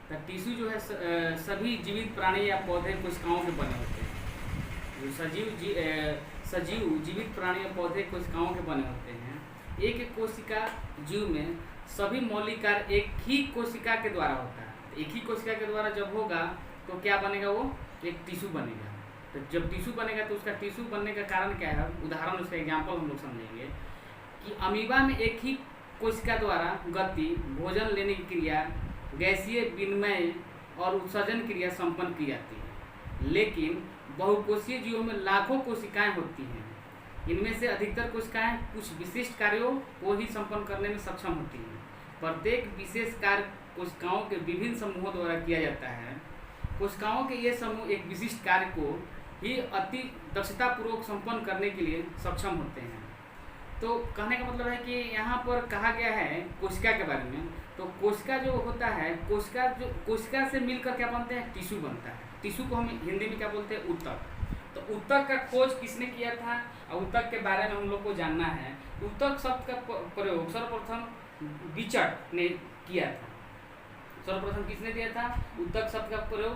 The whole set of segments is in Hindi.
तो टिश्यू जो है सभी जीवित प्राणी या पौधे कोशिकाओं के बने होते हैं। जो सजीव जीवित प्राणी या पौधे कोशिकाओं के बने होते हैं। एक एक कोशिका जीव में सभी मौलिक कार्य एक ही कोशिका के द्वारा होता है। एक ही कोशिका के द्वारा जब होगा तो क्या बनेगा, वो एक टिश्यू बनेगा। तो जब टिश्यू बनेगा तो उसका टिश्यू बनने का कारण क्या है, उदाहरण उसका एग्जाम्पल हम लोग समझेंगे कि अमीबा में एक ही कोशिका द्वारा गति, भोजन लेने की क्रिया, गैसीय विनिमय और उत्सर्जन क्रिया संपन्न की जाती है। लेकिन बहुकोषीय जीवों में लाखों कोशिकाएं होती हैं। इनमें से अधिकतर कोशिकाएं कुछ विशिष्ट कार्यों को ही संपन्न करने में सक्षम होती हैं। प्रत्येक विशेष कार्य कोशिकाओं के विभिन्न समूहों द्वारा किया जाता है। कोशिकाओं के ये समूह एक विशिष्ट कार्य को ही अति दक्षतापूर्वक संपन्न करने के लिए सक्षम होते हैं। तो कहने का मतलब है कि यहाँ पर कहा गया है कोशिका के बारे में। तो कोशिका जो होता है, कोशिका से मिलकर क्या बनते हैं, टिश्यू बनता है। टिश्यू को हम हिंदी में क्या बोलते हैं, ऊतक। तो ऊतक का खोज किसने किया था और ऊतक के बारे में हम लोग को जानना है। ऊतक शब्द का प्रयोग सर्वप्रथम बीचट ने किया था। सर्वप्रथम किसने किया था, ऊतक शब्द का प्रयोग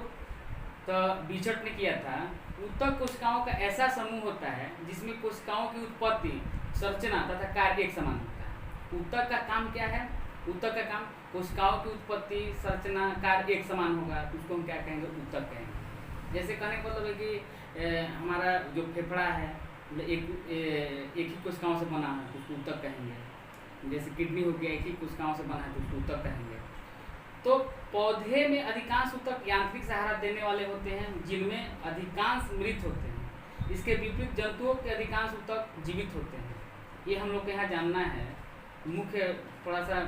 तो बीचट ने किया था। ऊतक कोशिकाओं का ऐसा समूह होता है जिसमें कोशिकाओं की उत्पत्ति, संरचना तथा कार्य एक समान होता है। ऊतक का काम क्या है, ऊतक का काम कोशिकाओं की उत्पत्ति, संरचना, कार्य एक समान होगा तो उसको हम क्या कहेंगे, ऊतक कहेंगे। जैसे कहने का मतलब है कि हमारा जो फेफड़ा है एक ही कोशिकाओं से बना है तो उसको ऊतक कहेंगे। जैसे किडनी हो गया, एक ही कोशिकाओं से बना है तो उसको ऊतक कहेंगे। तो पौधे में अधिकांश ऊतक यांत्रिक सहारा देने वाले होते हैं, जिनमें अधिकांश मृत होते हैं। इसके विपरीत जंतुओं के अधिकांश ऊतक जीवित होते हैं। ये हम लोग को यहाँ जानना है। मुख्य थोड़ा सा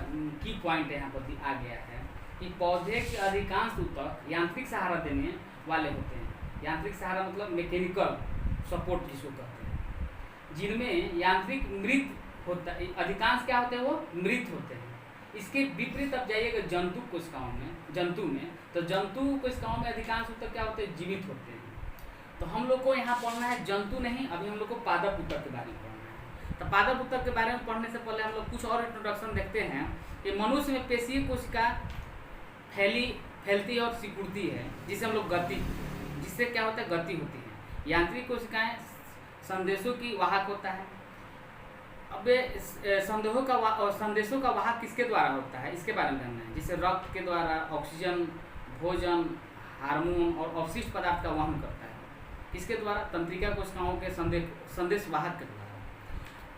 की पॉइंट यहाँ पर आ गया है कि पौधे के अधिकांश ऊतक यांत्रिक सहारा देने वाले होते हैं। यांत्रिक सहारा मतलब मैकेनिकल सपोर्ट जिसको कहते हैं, जिनमें यांत्रिक मृत होता है। अधिकांश क्या होते हैं, वो मृत होते हैं। इसके विपरीत अब जाइएगा जंतु कोशिकाओं में, तो जंतु कोशिकाओं में अधिकांश ऊतक क्या होते हैं, जीवित होते हैं। तो हम लोग को यहाँ पढ़ना है जंतु नहीं, अभी हम लोग को पादप ऊतक के बारे में पढ़ना है। तो पादप ऊतक के बारे में पढ़ने से पहले हम लोग कुछ और इंट्रोडक्शन देखते हैं कि मनुष्य में पेशीय कोशिका फैलती और सिकुड़ती है, जिसे हम लोग गति, जिससे क्या होता है, गति होती है। यांत्रिक कोशिकाएं संदेशों की वाहक होता है। अब संदेशों का वाहक किसके द्वारा होता है, इसके बारे में जानना है। जैसे रक्त के द्वारा ऑक्सीजन, भोजन, हार्मोन और अवशिष्ट पदार्थ का वहन करता है। किसके द्वारा, तंत्रिका कोशिकाओं के संदेश वाहक के द्वारा।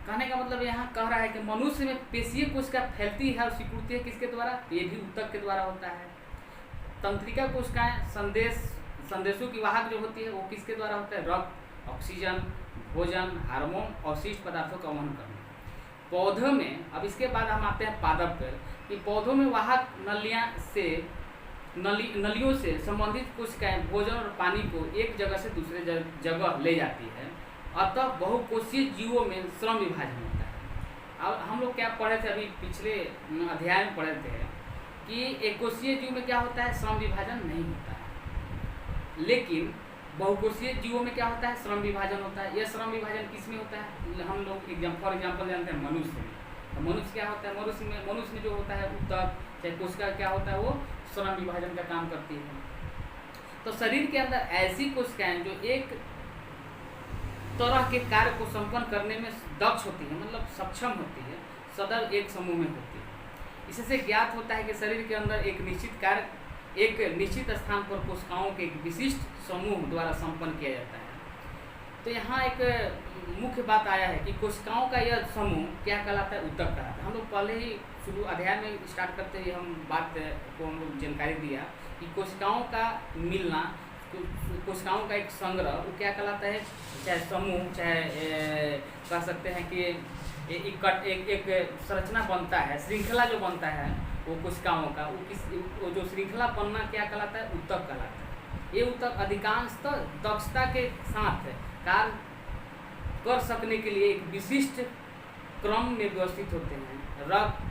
कहने का मतलब यहाँ कह रहा है कि मनुष्य में पेशीय कोशिका फैलती है और सिकुड़ती है किसके द्वारा, ये भी ऊतक के द्वारा होता है। तंत्रिका कोशिकाएं संदेशों की वाहक जो होती है वो किसके द्वारा होता है, रक्त, ऑक्सीजन, भोजन, हार्मोन, अवशिष्ट पदार्थों का वहन करना। पौधों में, अब इसके बाद हम आते हैं पादप पर, कि पौधों में वाहक नलियों से संबंधित कोशिकाएं भोजन और पानी को एक जगह से दूसरे जगह ले जाती है। अतः बहुकोषीय जीवों में श्रम विभाजन होता है। अब हम लोग क्या पढ़े थे, अभी पिछले अध्याय में पढ़े थे कि एक कोषीय जीव में क्या होता है, श्रम विभाजन नहीं होता है। लेकिन बहुकोषीय जीवों में क्या होता है, श्रम विभाजन होता है। यह श्रम विभाजन किस में होता है, हम लोग फॉर एग्जाम्पल जानते हैं मनुष्य में। तो मनुष्य क्या होता है, मनुष्य में जो होता है ऊतक चाहे कोशिका क्या होता है, वो श्रम विभाजन का काम करती है। तो शरीर के अंदर ऐसी कोशिकाएं जो एक तरह के कार्य को संपन्न करने में दक्ष होती है, मतलब सक्षम होती है, सदैव एक समूह में होती है। इससे ज्ञात होता है कि शरीर के अंदर एक निश्चित कार्य एक निश्चित स्थान पर कोशिकाओं के एक विशिष्ट समूह द्वारा संपन्न किया जाता है। तो यहाँ एक मुख्य बात आया है कि कोशिकाओं का यह समूह क्या कहलाता है, ऊतक कहलाता है। हम लोग पहले ही शुरू अध्याय में स्टार्ट करते हुए हम बात को हम लोग जानकारी दिया कि कोशिकाओं का मिलना, कोशिकाओं का एक संग्रह वो क्या कहलाता है, चाहे समूह, चाहे कह सकते हैं कि एक संरचना बनता है, श्रृंखला जो बनता है वो कोशिकाओं का, वो जो श्रृंखला बनना क्या कहलाता है, ऊतक कहलाता है। ये ऊतक अधिकांशतः दक्षता के साथ कार्य कर सकने के लिए एक विशिष्ट क्रम में व्यवस्थित होते हैं। रक्त,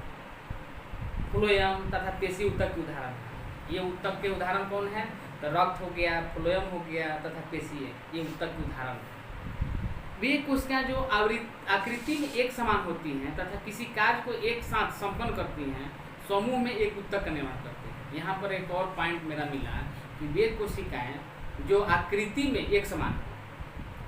फ्लोएम तथा पेशी ऊतक के उदाहरण है। ये ऊतक के उदाहरण कौन है, तो रक्त हो गया, फ्लोएम हो गया तथा पेशी है, ये ऊतक के उदाहरण है। वे कोशिकाएं जो आकृति में एक समान होती हैं तथा किसी कार्य को एक साथ संपन्न करती हैं, समूह में एक ऊतक का निर्माण करते हैं। यहाँ पर एक और पॉइंट मेरा मिला कि वे कोशिकाएं जो आकृति में एक समान हो,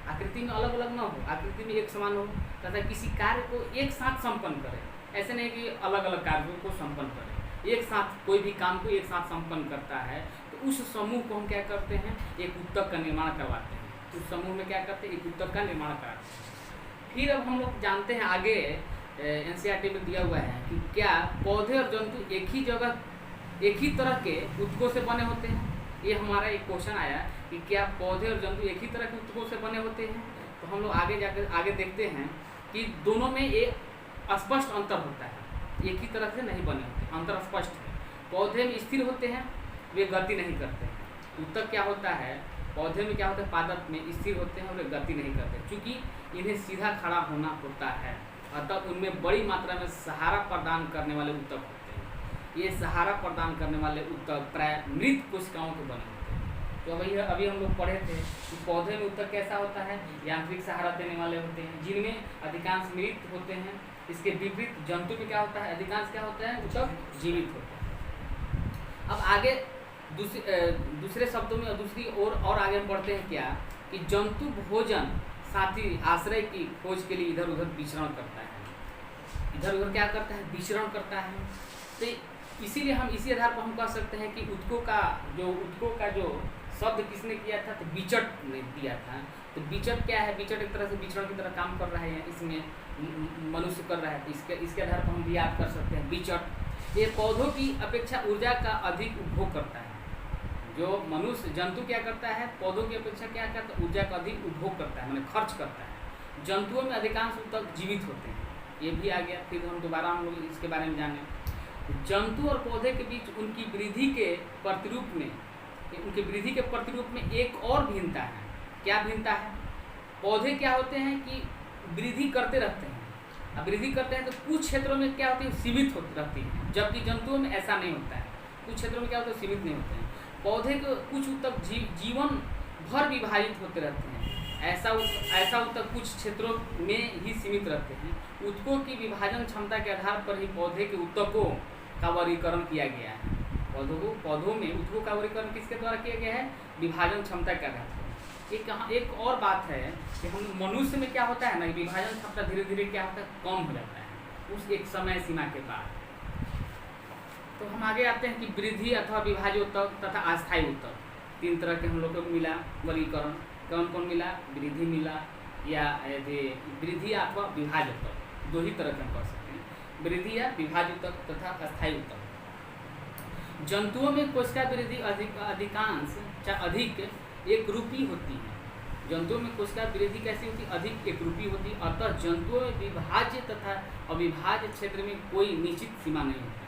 आकृति में अलग अलग ना हो, आकृति में एक समान हो तथा किसी कार्य को एक साथ संपन्न करे। ऐसे नहीं कि अलग अलग कार्यों को संपन्न करे, एक साथ कोई भी काम को एक साथ संपन्न करता है तो उस समूह को हम क्या करते हैं, एक ऊतक का निर्माण करवाते हैं। उस समूह में क्या करते हैं, एक ऊतक का निर्माण कराते हैं। फिर अब हम लोग जानते हैं आगे एनसीईआरटी में दिया हुआ है कि क्या पौधे और जंतु एक ही जगह एक ही तरह के ऊतकों से बने होते हैं। ये हमारा एक क्वेश्चन आया कि क्या पौधे और जंतु एक ही तरह के ऊतकों से बने होते हैं। तो हम लोग आगे देखते हैं कि दोनों में एक स्पष्ट अंतर होता है, एक ही तरह से नहीं बने होते, अंतर स्पष्ट है। पौधे में स्थिर होते हैं, वे गति नहीं करते हैं। ऊतक क्या होता है, पौधे में क्या होता है, पादप में स्थिर होते हैं और वे गति नहीं करते, क्योंकि इन्हें सीधा खड़ा होना होता है। अतः उनमें बड़ी मात्रा में सहारा प्रदान करने वाले ऊतक होते हैं। ये सहारा प्रदान करने वाले ऊतक प्राय मृत कोशिकाओं के बने होते हैं। तो अभी हम लोग पढ़े थे कि पौधे में ऊतक कैसा होता है, यांत्रिक सहारा देने वाले होते हैं, जिनमें अधिकांश मृत होते हैं। इसके विपरीत जंतु में क्या होता है, अधिकांश क्या होता है, ऊतक जीवित होते हैं। अब आगे दूसरे शब्दों में दूसरी और आगे हम बढ़ते हैं क्या कि जंतु भोजन साथी आश्रय की खोज के लिए इधर उधर विचरण करता है, इधर उधर क्या करता है, विचरण करता है। तो इसीलिए हम इसी आधार पर हम कह सकते हैं कि ऊतकों का जो शब्द किसने किया था, तो विचट ने दिया था। तो विचट क्या है, विचट एक तरह से विचरण की तरह काम कर रहा है, इसमें मनुष्य कर रहा है। तो इसके आधार पर हम भी याद कर सकते हैं विचट। ये पौधों की अपेक्षा ऊर्जा का अधिक उपभोग करता है। जो मनुष्य जंतु क्या करता है, पौधों की अपेक्षा क्या करता है, ऊर्जा का अधिक उपभोग करता है, माने खर्च करता है। जंतुओं में अधिकांश ऊतक जीवित होते हैं, ये भी आ गया। फिर हम दोबारा हम लोग इसके बारे में जाने। जंतु और पौधे के बीच उनकी वृद्धि के प्रतिरूप में एक और भिन्नता है। क्या भिन्नता है, पौधे क्या होते हैं कि वृद्धि करते रहते हैं। अब वृद्धि करते हैं तो कुछ क्षेत्रों में क्या होती है, सीमित रहती है, जबकि जंतुओं में ऐसा नहीं होता है। कुछ क्षेत्रों में क्या होता है, सीमित नहीं होते हैं। पौधे के कुछ ऊतक जीवन भर विभाजित होते रहते हैं, ऐसा ऊतक कुछ क्षेत्रों में ही सीमित रहते हैं। ऊतकों की विभाजन क्षमता के आधार पर ही पौधे के ऊतकों का वर्गीकरण किया गया है। पौधों में ऊतकों का वर्गीकरण किसके द्वारा किया गया है, विभाजन क्षमता के आधार पर। एक और बात है कि हम मनुष्य में क्या होता है ना, विभाजन क्षमता धीरे धीरे क्या होता है, कम हो जाता है उस एक समय सीमा के बाद। तो हम आगे आते हैं कि वृद्धि अथवा विभाज्य ऊतक तथा अस्थायी ऊतक, तीन तरह के हम लोग को मिला वर्गीकरण। कौन कौन मिला, वृद्धि मिला या वृद्धि अथवा विभाज्य ऊतक, दो ही तरह के हम कर सकते हैं, वृद्धि या विभाज्य ऊतक तथा अस्थायी ऊतक। जंतुओं में कोशिका वृद्धि अधिकांश अधिक एक रूपी होती है। जंतुओं में कोशिका वृद्धि कैसी होती है, अधिक एक रूपी होती है। अतः जंतुओं में विभाज्य तथा अविभाज्य क्षेत्र में कोई निश्चित सीमा नहीं होता है।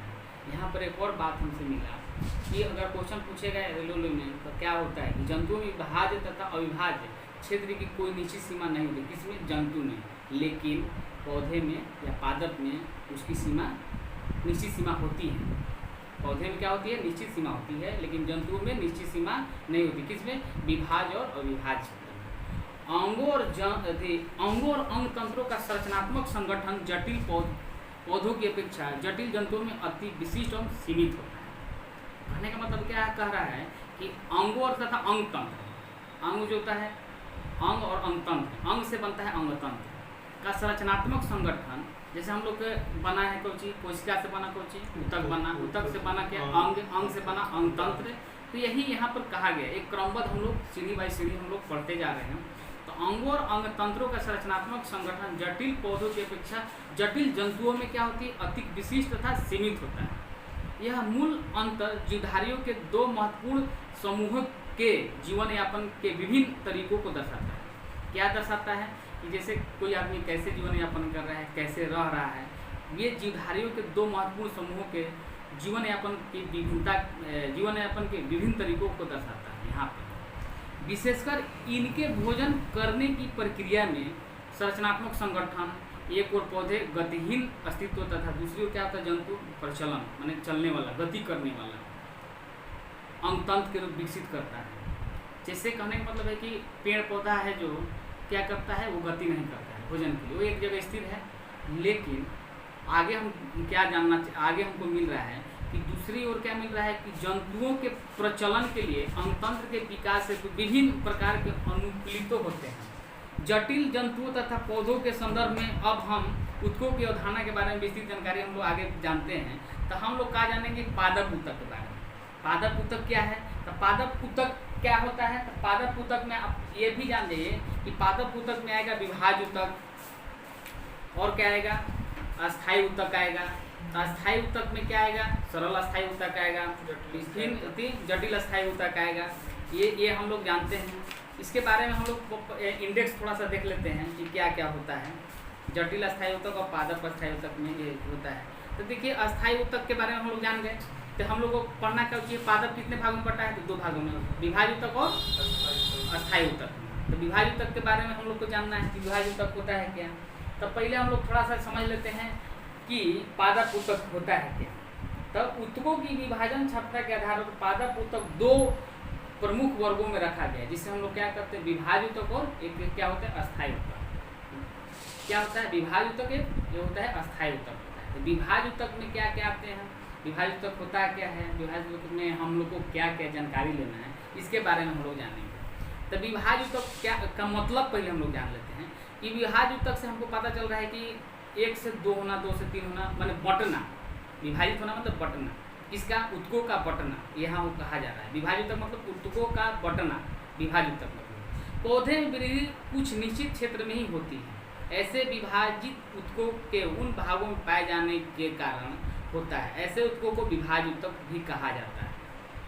यहाँ पर एक और बात हमसे मिला कि अगर क्वेश्चन पूछेगा रेलवे में तो क्या होता है कि जंतुओं में विभाज्य तथा अविभाज्य क्षेत्र की कोई निश्चित सीमा नहीं होती, किसमें, जंतु में। लेकिन पौधे में या पादप में उसकी सीमा निश्चित सीमा होती है। पौधे में क्या होती है, निश्चित सीमा होती है, लेकिन जंतुओं में निश्चित सीमा नहीं होती, किसमें, विभाज्य और अविभाज्य क्षेत्र में। अंगों और अंग तंत्रों का संरचनात्मक संगठन जटिल पौधों की अपेक्षा जटिल जंतुओं में अति विशिष्ट और सीमित होता है। कहने का मतलब क्या कह रहा है कि अंगों और तथा अंग तंत्र, अंग जो होता है अंग और अंग तंत्र, अंग से बनता है अंग तंत्र का संरचनात्मक संगठन। जैसे हम लोग बना है कोई चीज, कोशिका से बना कोई चीज, ऊतक बना, ऊतक से बना क्या, अंग, अंग से बना अंग तंत्र। तो यही यहाँ पर कहा गया, एक क्रमबद्ध हम लोग सीढ़ी बाई सीढ़ी हम लोग पढ़ते जा रहे हैं। तो अंगों और अंग तंत्रों का संरचनात्मक संगठन जटिल पौधों की अपेक्षा जटिल जंतुओं में क्या होती है, अति विशिष्ट तथा सीमित होता है। यह मूल अंतर जीवधारियों के दो महत्वपूर्ण समूहों के जीवन यापन के विभिन्न तरीकों को दर्शाता है। क्या दर्शाता है कि जैसे कोई आदमी कैसे जीवन यापन कर रहा है, कैसे रह रहा है, ये जीवधारियों के दो महत्वपूर्ण समूहों के जीवन यापन की विभिन्नता, जीवन यापन के विभिन्न तरीकों को दर्शाता है। यहाँ पर विशेषकर इनके भोजन करने की प्रक्रिया में संरचनात्मक संगठन, एक और पौधे गतिहीन अस्तित्व तथा दूसरी ओर क्या होता है, जंतु प्रचलन माने चलने वाला, गति करने वाला अंग तंत्र के रूप विकसित करता है। जैसे कहने का मतलब है कि पेड़ पौधा है जो क्या करता है, वो गति नहीं करता है भोजन के लिए, वो एक जगह स्थिर है। लेकिन आगे हम क्या जानना, आगे हमको मिल रहा है कि दूसरी ओर क्या मिल रहा है कि जंतुओं के प्रचलन के लिए अंगतंत्र के विकास से विभिन्न प्रकार के अनुकूलित होते हैं। जटिल जंतुओं तथा पौधों के संदर्भ में अब हम उत्तकों की अवधारणा के बारे में विस्तृत जानकारी हम लोग आगे जानते हैं। तो हम लोग क्या जानेंगे पादप ऊतक के बारे में। पादप ऊतक क्या है? तो पादप ऊतक क्या होता है? तो पादप ऊतक में आप ये भी जान जाइए कि पादप ऊतक में आएगा विभाज्य ऊतक और क्या आएगा अस्थायी ऊतक आएगा। तो अस्थायी ऊतक में क्या आएगा? सरल अस्थायी ऊतक आएगा, जटिल अस्थायी ऊतक आएगा। ये हम लोग जानते हैं। इसके बारे में हम लोग इंडेक्स थोड़ा सा देख लेते हैं कि क्या क्या होता है जटिल अस्थायी ऊतक और पादप अस्थायी ऊतक में ये होता है। तो देखिए अस्थायी ऊतक के बारे में हम लोग जान गए। तो हम लोग को पढ़ना क्या चाहिए? पादप कितने भागों में बटा है? तो 2 भागों में, विभाज्य ऊतक और अस्थायी ऊतक। तो विभाज्य ऊतक के बारे में हम लोग को जानना है कि विभाज्य ऊतक होता है क्या। तो पहले हम लोग थोड़ा सा समझ लेते हैं कि पादप ऊतक होता है क्या। तब ऊतकों की विभाजन क्षमता के आधार पर पादप ऊतक 2 प्रमुख वर्गों में रखा गया है, जिससे हम लोग क्या करते हैं विभाज्य ऊतक और एक क्या होता है अस्थायी ऊतक। क्या होता है विभाज्य ऊतक? ये होता है अस्थायी ऊतक होता है। तो विभाज्य ऊतक में क्या क्या आते हैं? विभाज्य ऊतक होता क्या है? विभाज्य ऊतक में हम लोग को क्या क्या जानकारी लेना है इसके बारे में हम लोग जानेंगे। तो विभाज्य ऊतक क्या का मतलब पहले हम लोग जान लेते हैं कि विभाज्य ऊतक से हमको पता चल रहा है कि 1 से 2 होना, 2 से 3 होना, माने बटना। विभाजित होना मतलब बटना। इसका ऊतकों का बटना यहाँ कहा जा रहा है। विभाज्य ऊतक मतलब ऊतकों का बटना, विभाज्य ऊतक मतलब। पौधे में वृद्धि कुछ निश्चित क्षेत्र में ही होती है। ऐसे विभाजित ऊतकों के उन भागों में पाए जाने के कारण होता है। ऐसे ऊतकों को विभाज्य ऊतक भी कहा जाता है।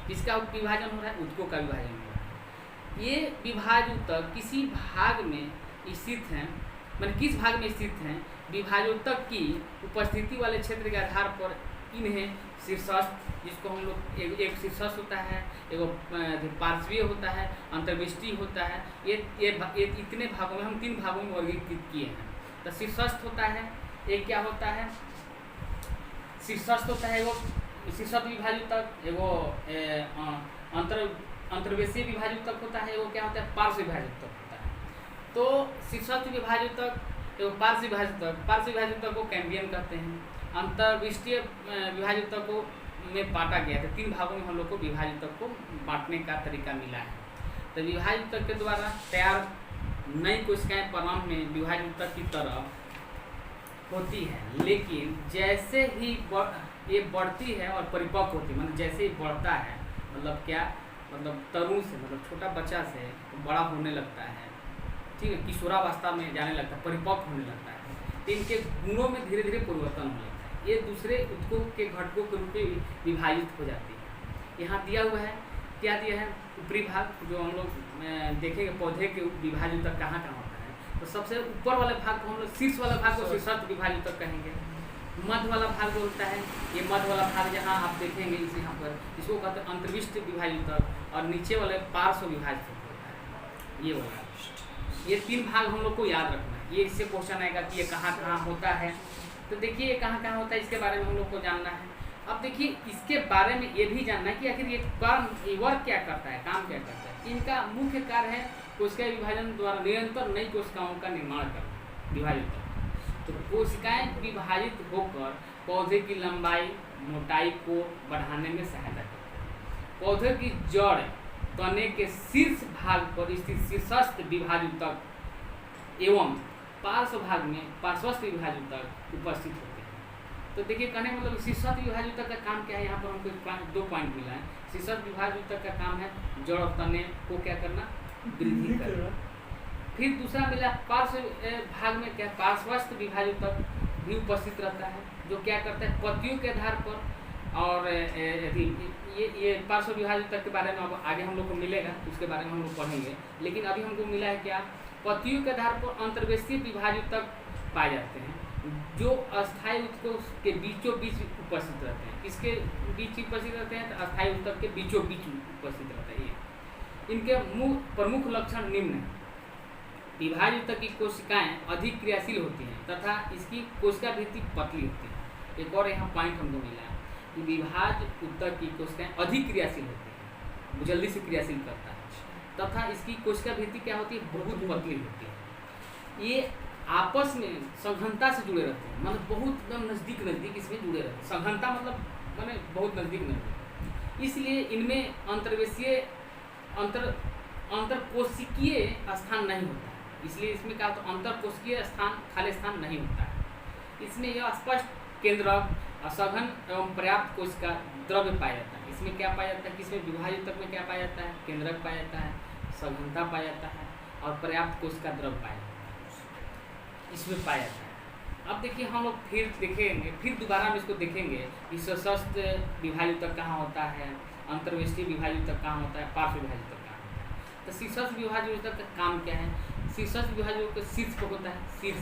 किसका विभाजन हो रहा है? ऊतकों का विभाजन हो रहा है। ये विभाज्य ऊतक किसी भाग में स्थित हैं, मतलब किस भाग में स्थित हैं? विभाज्य ऊतक की उपस्थिति वाले क्षेत्र के आधार पर इन्हें शीर्षस्थ, जिसको हम लोग एक शीर्षस्थ होता है, एक पार्श्वीय होता है, अंतर्विष्टि होता है। ये इतने भागों में हम 3 भागों में वर्गीकृत किए हैं। तो शीर्षस्थ होता है, एक क्या होता है? शीर्षस्थ होता है एगो शीर्षस्थ विभाज्य ऊतक, एगो अंतर्वेशीय विभाज्य ऊतक होता है, एगो क्या होता है? पार्श्व विभाज्य ऊतक होता है। तो शीर्षस्थ विभाज्य ऊतक एगो पार्श्व विभाज्य ऊतक, पार्श्व विभाज्य ऊतक को कैम्बियम कहते हैं। अंतर्विष्टीय विभाज्य ऊतक को में बांटा गया था। 3 भागों में हम लोग को विभाज्य ऊतक को बांटने का तरीका मिला है। तो विभाज्य ऊतक के द्वारा तैयार नई कोशिकाएं प्रारंभ में विभाज्य ऊतक की तरह होती है, लेकिन जैसे ही ये बढ़ती है और परिपक्व होती है, मतलब जैसे ही बढ़ता है, मतलब क्या, मतलब तरुण से, मतलब छोटा बच्चा से बड़ा होने लगता है, ठीक है, किशोरावस्था में जाने लगता है, परिपक्व होने लगता है, तो इनके गुणों में धीरे धीरे परिवर्तन होने लगता है। ये दूसरे ऊतकों के घटकों के रूप में विभाजित हो जाती है। यहाँ दिया हुआ है, क्या दिया है? ऊपरी भाग जो हम लोग देखेंगे पौधे के विभाज्य ऊतक कहाँ कहाँ होता है। तो सबसे ऊपर वाले भाग को हम लोग शीर्ष वाला भाग को शीर्षस्थ विभाज्य ऊतक कहेंगे। मध्य वाला भाग जो होता है, ये मध्य वाला भाग जहाँ आप देखेंगे इस यहाँ पर, इसको कहते हैं अंतर्विष्ट विभाज्य ऊतक, और नीचे वाले पार्श्व विभाज्य ऊतक होता है, ये वाला। ये 3 भाग हम लोग को याद रखना है। ये इससे क्वेश्चन आएगा कि ये कहाँ कहाँ होता है। तो देखिए ये कहाँ कहाँ होता है, इसके बारे में हम लोग को जानना है। अब देखिए इसके बारे में ये भी जानना है कि आखिर ये वर्क क्या करता है, काम क्या करता है। इनका मुख्य कार्य है कोशिका विभाजन द्वारा निरंतर नई कोशिकाओं का निर्माण करना, विभाजित। तो कोशिकाएं विभाजित होकर पौधे की लंबाई मोटाई को बढ़ाने में सहायता करते हैं। पौधे की जड़ तने के शीर्ष भाग पर स्थित शीर्षस्थ विभाज्य ऊतक एवं पार्श्व भाग में पार्श्वस्थ विभाज्य ऊतक उपस्थित होते हैं। तो देखिए कहने मतलब शीर्षस्थ विभाज्य ऊतक का काम क्या है, यहाँ पर हमको 2 पॉइंट मिला है। शीर्षस्थ विभाज्य ऊतक का काम है जड़ और तने को क्या करना, वृद्धि करना। फिर दूसरा मिला पार्श्व भाग में क्या, पार्श्वस्थ विभाज्य ऊतक भी उपस्थित रहता है, जो क्या करता है पत्तियों के आधार पर। और ये पार्श्व विभाज्य ऊतक के बारे में अब आगे हम लोग को मिलेगा, उसके बारे में हम लोग पढ़ेंगे। लेकिन अभी हमको मिला है क्या, पत्तियों के आधार पर अंतर्वेशीय विभाज्य ऊतक पाए जाते हैं, जो अस्थायी ऊतकों के बीचों बीच उपस्थित रहते हैं। किसके बीच उपस्थित रहते हैं? तो अस्थायी ऊतक के बीचों बीच उपस्थित रहता है। इनके प्रमुख लक्षण निम्न है। विभाज्य ऊतक की कोशिकाएं अधिक क्रियाशील होती हैं तथा इसकी कोशिका भित्ति पतली होती है। एक और यहाँ पॉइंट हमको मिला है कि विभाज्य ऊतक की कोशिकाएं अधिक क्रियाशील होती है, वो जल्दी से क्रियाशील करता है, तथा इसकी कोशिका भित्ति क्या होती है, बहुत पतली होती है। ये आपस में सघनता से जुड़े रहते हैं, मतलब बहुत एकदम नज़दीक इसमें जुड़े रहते हैं। सघनता मतलब माने बहुत नज़दीक नहीं होते, इसलिए इनमें अंतरकोशिकीय स्थान नहीं होता है। इसलिए इसमें क्या होता है, अंतरकोशिकीय स्थान खाली स्थान नहीं होता है। इसमें यह स्पष्ट केंद्रक, असघन एवं पर्याप्त कोशिका द्रव्य पाया जाता है। इसमें क्या पाया जाता है, किसमें विभाज्य ऊतक में क्या पाया जाता है, केंद्रक पाया जाता है, सघनता पाया जाता है और पर्याप्त कोशिका द्रव्य पाया जाता है, इसमें पाया जाता है। अब देखिए हम लोग फिर देखेंगे, फिर दोबारा हम इसको देखेंगे कि सशस्त्र विभाज्य ऊतक कहाँ होता है, अंतर्वेष्टि विभाज्य ऊतक कहाँ होता है, पार्श्व विभाज्य ऊतक कहाँ होता है। तो शीर्षस्थ विभाज्य ऊतक का काम क्या है, शीर्षस्थ विभाज्य ऊतक शीर्ष पर होता है, शीर्ष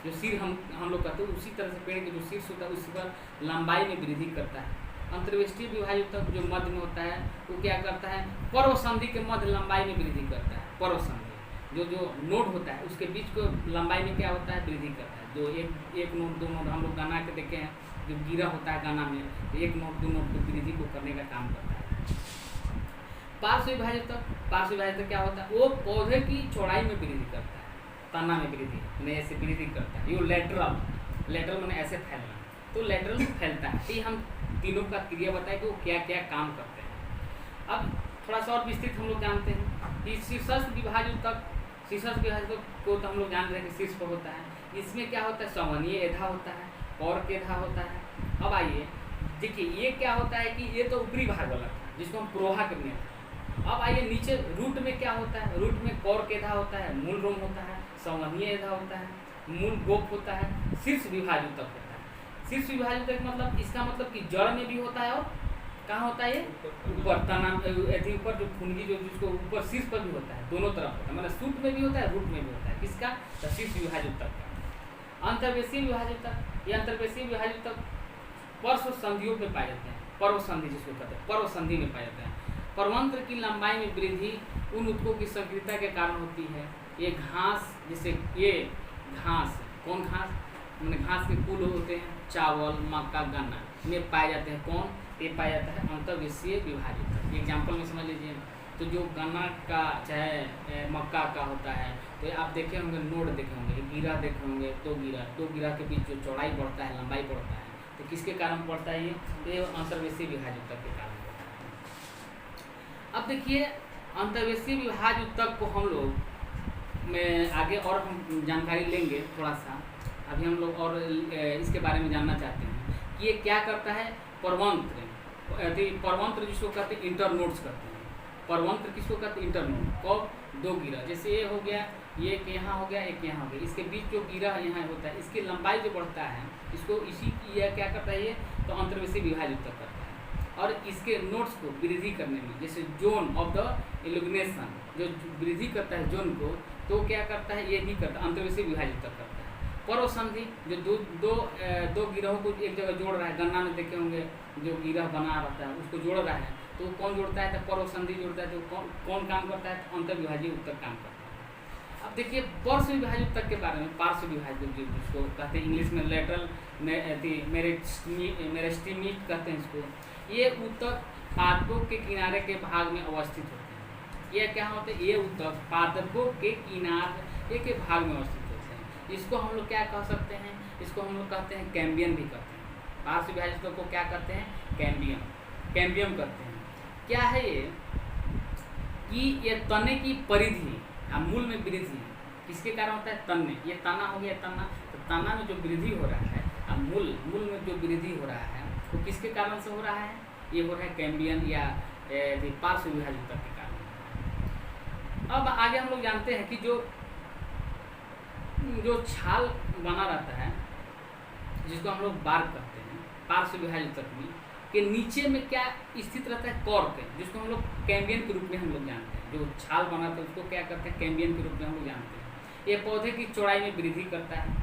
जो सिर हम लोग कहते हैं, उसी तरह से पेड़ के जो शीर्ष होता है उस पर लंबाई में वृद्धि करता है। अंतर्वेष्टि विभाज्य ऊतक जो मध्य में होता है वो क्या करता है, पर्व संधि के मध्य लंबाई में वृद्धि करता है। पर्व संधि जो नोड होता है उसके बीच को लंबाई में क्या होता है, वृद्धि करता है। जो एक नोड दो नोड हम लोग गणना के देखे हैं, जो गिरा होता है गणना में, एक नोड दो नोड को वृद्धि को करने का काम करता है। पार्श्व विभाज्य ऊतक क्या होता है, वो पौधे की चौड़ाई में वृद्धि करता है, तना में वृद्धि मैंने ऐसे वृद्धि करता है। ये लेटरल मैंने ऐसे फैलना, तो लेटरल फैलता है। ये हम तीनों का क्रिया बताए कि वो क्या क्या काम करते हैं। अब थोड़ा सा और विस्तृत हम लोग जानते हैं कि शीर्षस्थ विभाज्य ऊतक को तो हम लोग जान रहे हैं कि शीर्ष पर होता है। इसमें क्या होता है, संवहनीय एधा होता है, पौर एधा होता है। अब आइए देखिए ये क्या होता है कि ये तो ऊपरी भाग वाला था जिसको हम प्रोहा करने थे। अब आइए नीचे रूट में क्या होता है, रूट में पौर एधा होता है, मूल रोम होता है, संवहनीय एधा होता है, मूल गोप होता है, शीर्ष विभाज्य ऊतक होता है। शीर्ष विभाज्य ऊतक मतलब इसका मतलब कि जड़ में भी होता है और कहाँ होता है, ये ऊपर तना ऊपर जो फुनगी जो जिसको ऊपर शीर्ष पर भी होता है, दोनों तरफ होता है, मतलब सूट में भी होता है, रूट में भी होता है। किसका, तो शीर्ष विभाज्य ऊतक का। अंतर्वेशीय विभाज्य ऊतक, ये अंतर्वेशीय विभाज्य ऊतक पर्व संधियों में पाए जाते हैं, पर्व संधि जिसको कहते हैं, पर्व संधि में पाए जाते हैं। पर्वंत्र की लंबाई में वृद्धि उन ऊतकों की सक्रियता के कारण होती है। ये घास, जैसे ये घास, कौन घास, मैंने घास के कुल होते हैं, चावल, मक्का, गन्ना में पाए जाते हैं। कौन, ये पाया जाता है अंतर्वेशीय विभाज्य ऊतक। एग्जाम्पल में समझ लीजिए, तो जो गन्ना का चाहे मक्का का होता है, तो आप देखे होंगे, नोड देखे होंगे, गिरा देखे होंगे, दो गिरा के बीच जो चौड़ाई बढ़ता है, लंबाई बढ़ता है, तो किसके कारण बढ़ता है, ये अंतर्वेशीय विभाज्य ऊतक के कारण बढ़ता है। अब देखिए अंतर्वेशीय विभाज्य ऊतक को हम लोग में आगे और हम जानकारी लेंगे थोड़ा सा। अभी हम लोग और इसके बारे में जानना चाहते हैं कि ये क्या करता है। परवंत्र जिसको कहते हैं इंटरनोड्स करते हैं। परवंत्र किसको कहते हैं, इंटरनोड। कब, दो गिरा, जैसे ये हो गया, ये एक यहाँ हो गया, एक यहाँ हो गया, इसके बीच जो गिरा यहाँ होता है, इसकी लंबाई जो बढ़ता है, इसको इसी की यह क्या करता है, ये तो अंतर्वेशीय विभाज्य ऊतक करता है। और इसके नोड्स को वृद्धि करने में, जैसे जोन ऑफ द इल्यूमिनेशन, जो वृद्धि करता है जोन को, तो क्या करता है, ये भी करता है, अंतर्वेशीय विभाज्य ऊतक करता है। पर्व संधि जो दो गिरोह को एक जगह जोड़ रहा है, गन्ना में देखे होंगे जो गिरह बना रहता है उसको जोड़ रहा है, तो कौन जोड़ता है, तो पर्व संधि जोड़ता है। तो कौन काम करता है, तो अंतर्विभाज्य ऊतक काम करता है। अब देखिए पार्श्व विभाज्य ऊतक के बारे में। पार्श्व विभाज्य जिसको कहते हैं इंग्लिश में लेटरल मेरिस्टेमिक कहते हैं इसको। ये ऊतक पादपों के किनारे के भाग में अवस्थित होते हैं। ये क्या होते हैं, ये ऊतक पादपों के किनारे के भाग में अवस्थित होते हैं। इसको हम लोग क्या कह सकते हैं, इसको हम लोग कहते हैं कैम्बियम भी कहते हैं। पार्श्व विभाज्य ऊतक को क्या करते हैं, कैम्बियम करते हैं। क्या है ये कि ये तने की परिधि या मूल में वृद्धि किसके कारण होता है, तने। ये तना हो गया, तना, तो तना में जो वृद्धि हो रहा है, अब मूल में जो वृद्धि हो रहा है वो किसके कारण से हो रहा है, ये हो रहा है कैम्बियम या पार्श्व विभाज्य ऊतक के कारण। अब आगे हम लोग जानते हैं कि जो छाल बना रहता है, जिसको हम लोग बार्क कहते हैं, पार्श्व विभाज्य ऊतक में के नीचे में क्या स्थित रहता है, कॉर्क, जिसको हम लोग कैम्बियम के रूप में हम लोग जानते हैं। जो छाल बनाते हैं उसको क्या करते हैं, कैम्बियम के रूप में हम लोग जानते हैं। ये पौधे की चौड़ाई में वृद्धि करता है।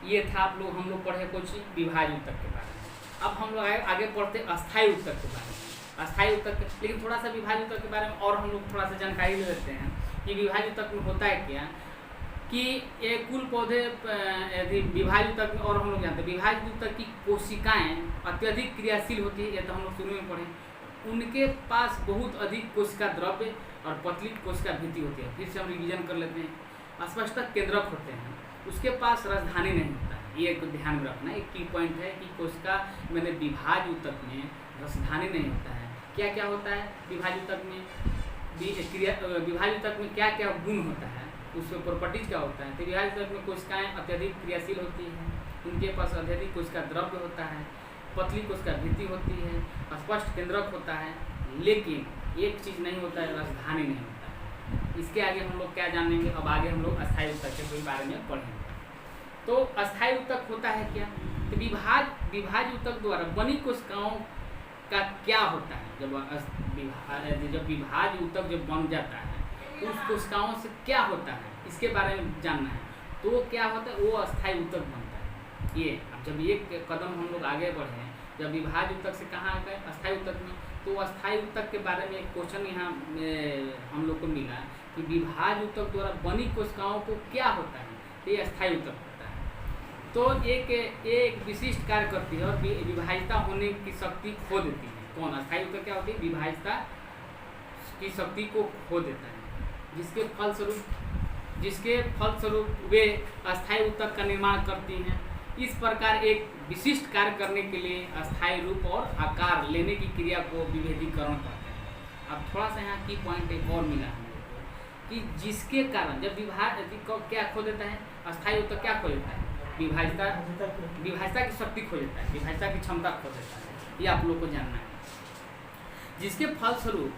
ये था हम लोग पढ़े कुछ विभाज्य ऊतक के बारे में। अब हम लोग आगे पढ़ते हैं अस्थायी ऊतक के बारे में। अस्थायी ऊतक, लेकिन थोड़ा सा विभाज्य ऊतक के बारे में और हम लोग थोड़ा सा जानकारी ले लेते हैं कि विभाज्य ऊतक में होता है क्या, कि ये कुल पौधे यदि विभाज्य ऊतक में, और हम लोग जानते हैं विभाज्य ऊतक की कोशिकाएं अत्यधिक क्रियाशील होती है। ये तो हम लोग शुरू में पढ़े। उनके पास बहुत अधिक कोशिका द्रव्य और पतली कोशिका भित्ति होती है। फिर से हम रिवीजन कर लेते हैं। स्पष्टक केंद्रक होते हैं, उसके पास राजधानी नहीं होता है। ये को ध्यान में रखना। एक की पॉइंट है कि कोशिका मैंने विभाज्य ऊतक में रसधानी नहीं होता है। क्या क्या होता है विभाज्य ऊतक में? विभाज्य ऊतक में क्या क्या गुण होता है, उसमें प्रॉपर्टीज क्या होता है? तो विभाज्य ऊतक में कोशिकाएँ अत्यधिक क्रियाशील होती हैं, उनके पास अत्यधिक कोशिका द्रव्य होता है, पतली कोशिका भित्ति होती है, स्पष्ट केंद्रक होता है, लेकिन एक चीज़ नहीं होता है, रसधानी नहीं होता है। इसके आगे हम लोग क्या जानेंगे? अब आगे हम लोग अस्थायी ऊतक के बारे में पढ़ेंगे। तो अस्थायी ऊतक होता है क्या? तो विभाज्य ऊतक द्वारा बनी कोशिकाओं का क्या होता है? जब विभाज्य ऊतक जब बन जाता है तो उस कोशिकाओं से क्या होता है, इसके बारे में जानना है। तो वो क्या होता है? वो अस्थायी ऊतक बनता है। ये अब जब एक कदम हम लोग आगे बढ़े, जब विभाज्य ऊतक से कहाँ आ गए? अस्थायी ऊतक में। तो अस्थायी ऊतक के बारे में एक क्वेश्चन यहाँ हम लोग को मिला कि विभाज्य ऊतक द्वारा बनी कोशिकाओं को क्या होता है? तो ये अस्थायी ऊतक होता है। तो एक विशिष्ट कार्य करती है और विभाज्यता होने की शक्ति खो देती है। कौन? अस्थायी ऊतक क्या होती है? विभाज्यता की शक्ति को खो देता है, जिसके फलस्वरूप वे अस्थायी ऊतक का निर्माण करती हैं। इस प्रकार एक विशिष्ट कार्य करने के लिए अस्थायी रूप और आकार लेने की क्रिया को विभेदीकरण कहते हैं। अब थोड़ा सा यहाँ की पॉइंट एक और मिला हम लोग को कि जिसके कारण जब क्या खो देता है? अस्थायी ऊतक क्या खो देता है? विभाज्यता की शक्ति खो देता है, विभाज्यता की क्षमता खो देता है। ये आप लोग को जानना है। जिसके फलस्वरूप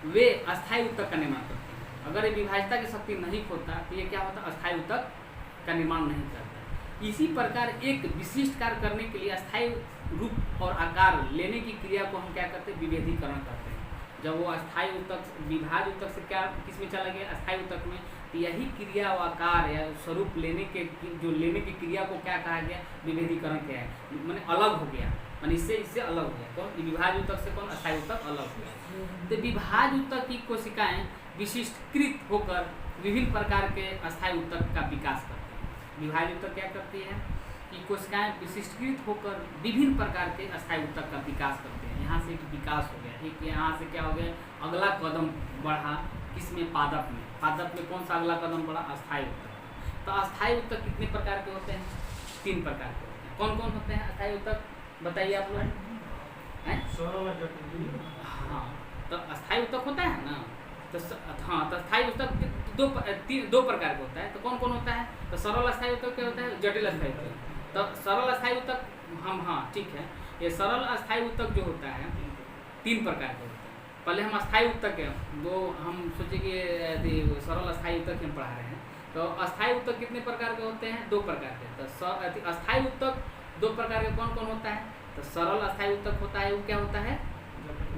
वे अस्थायी ऊतक का निर्माण करते हैं। अगर ये विभाज्यता की शक्ति नहीं खोता तो ये क्या होता? अस्थायी ऊतक का निर्माण नहीं करता। इसी प्रकार एक विशिष्ट कार्य करने के लिए अस्थायी रूप और आकार लेने की क्रिया को हम क्या करते हैं? विभेदीकरण करते हैं। जब वो अस्थायी ऊतक विभाज्य ऊतक से क्या किस में चला गया? अस्थायी ऊतक में। तो यही क्रिया और आकार या स्वरूप लेने की क्रिया को क्या कहा गया? विभेदीकरण किया है, मैंने अलग हो गया, मैंने इससे अलग हो गया। कौन? विभाज्य ऊतक से कौन? अस्थायी ऊतक अलग हो गया। तो विभाज्य ऊतक की कोशिकाएं विशिष्टकृत होकर विभिन्न प्रकार के अस्थायी ऊतक का विकास करती है। विभाज्य ऊतक क्या करती है कि कोशिकाएं विशिष्टकृत होकर विभिन्न प्रकार के अस्थायी ऊतक का विकास करते हैं। यहाँ से एक विकास हो गया, एक यहाँ से क्या हो गया? अगला कदम बढ़ा किसमें? पादप में। पादप में कौन सा अगला कदम बढ़ा? अस्थायी ऊतक। तो अस्थायी ऊतक कितने प्रकार के होते हैं? 3 प्रकार के होते हैं। कौन कौन होते हैं अस्थायी ऊतक? बताइए आप लोग। हाँ, तो अस्थायी ऊतक होता है ना। तो हाँ, तो अस्थायी ऊतक दो प्रकार का होता है। तो कौन कौन होता है? तो सरल अस्थायी ऊतक क्या होता है? जटिल अस्थायी ऊतक। तो सरल अस्थायी ऊतक ठीक है। ये सरल अस्थायी ऊतक जो होता है 3 प्रकार के होते हैं। पहले हम अस्थायी ऊतक है वो हम सोचे कि सरल अस्थायी ऊतक हम पढ़ा रहे हैं। तो अस्थायी ऊतक कितने प्रकार के होते हैं? 2 प्रकार के। तो अस्थायी ऊतक 2 प्रकार के कौन कौन होता है? तो सरल अस्थायी ऊतक होता है, वो क्या होता है?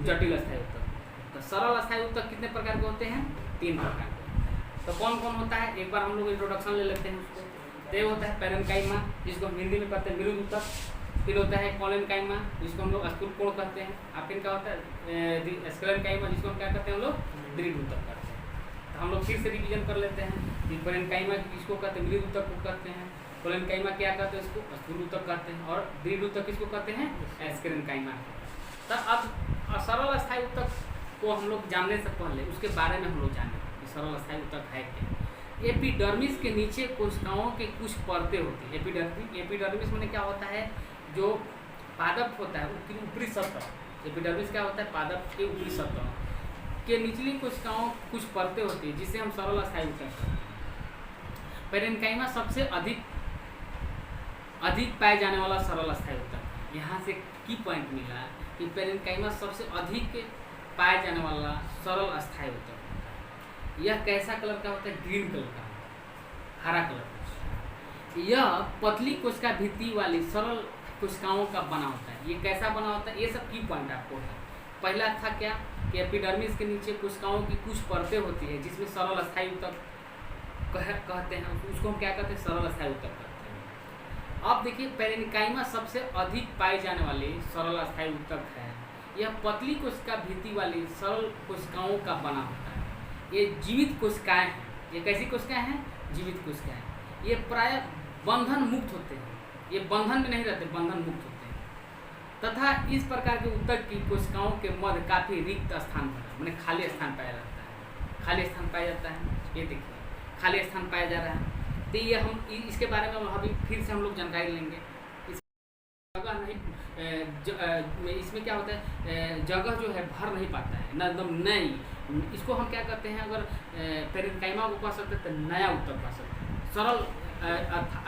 जटिल अस्थायी ऊतक। तो सरल अस्थायी ऊतक कितने प्रकार के होते हैं? 3 प्रकार के। तो कौन कौन होता है? एक बार हम लोग इंट्रोडक्शन ले लेते हैं उसको। तो ये होता है पैरेन्काइमा, जिसको हम हिंदी में कहते हैं मृदु ऊतक। फिर होता है कोलेनकाइमा, जिसको हम लोग स्थूलकोण कहते हैं। और फिर क्या होता है? स्क्लेरेन्काइमा, जिसको हम क्या कहते हैं? हम लोग दृढ़ ऊतक कहते हैं। तो हम लोग फिर से रिवीजन कर लेते हैं। पैरेन्काइमा किसको कहते हैं? मृदु ऊतक को कहते हैं। कोलेनकाइमा क्या कहते हैं? इसको स्थूल ऊतक कहते हैं। और दृढ़ ऊतक किसको कहते हैं? स्क्लेरेन्काइमा। तो अब सरल अस्थायी ऊतक को हम लोग जानने से पहले उसके बारे में हम लोग जाने कि सरल अस्थायी ऊतक है क्या। एपिडर्मिस के नीचे कोशिकाओं के कुछ परतें होती हैं। एपिडर्मिस में क्या होता है? जो पादप होता है उसकी ऊपरी सतह। एपिडर्मिस क्या होता है? पादप के ऊपरी सतह के निचली कोशिकाओं कुछ परतें होती है, जिसे हम सरल अस्थायी ऊतक कहते हैं। पैरेन्काइमा सबसे अधिक पाए जाने वाला सरल अस्थायी ऊतक। यहाँ से की पॉइंट मिला कि पैरेन्काइमा सबसे अधिक पाए जाने वाला सरल अस्थायी ऊतक होता है। यह कैसा कलर का होता है? ग्रीन कलर का, हरा कलर का। यह पतली कोशिका भित्ति वाली सरल कोशिकाओं का बना होता है। ये कैसा बना होता है? ये सब की पॉइंट आपको है। पहला था क्या कि एपिडर्मिस के नीचे कोशिकाओं की कुछ परतें होती है, जिसमें सरल अस्थायी ऊतक कहते हैं। उसको हम क्या कहते हैं? सरल अस्थायी ऊतक कहते हैं। अब देखिए, पैरेन्काइमा सबसे अधिक पाए जाने वाली सरल अस्थायी ऊतक है। यह पतली कोशिका भित्ति वाली सरल कोशिकाओं का बना होता है। ये जीवित कोशिकाएं हैं। ये कैसी कोशिकाएं हैं? जीवित कोशिकाएं। ये प्रायः बंधन मुक्त होते हैं। ये बंधन में नहीं रहते, बंधन मुक्त होते हैं। तथा इस प्रकार के ऊतक की कोशिकाओं के मध्य काफ़ी रिक्त स्थान बना, मैंने खाली स्थान पाया जाता है। खाली स्थान पाया जाता है। ये देखिए, खाली स्थान पाया जा रहा है। तो ये हम इसके बारे में अभी फिर से हम लोग जानकारी लेंगे। जगह नहीं इसमें क्या होता है, जगह जो है भर नहीं पाता है ना, एकदम नई। इसको हम क्या करते हैं, अगर पेरेन्काइमा को कह सकते हैं तो नया ऊतक कह सकते हैं, सरल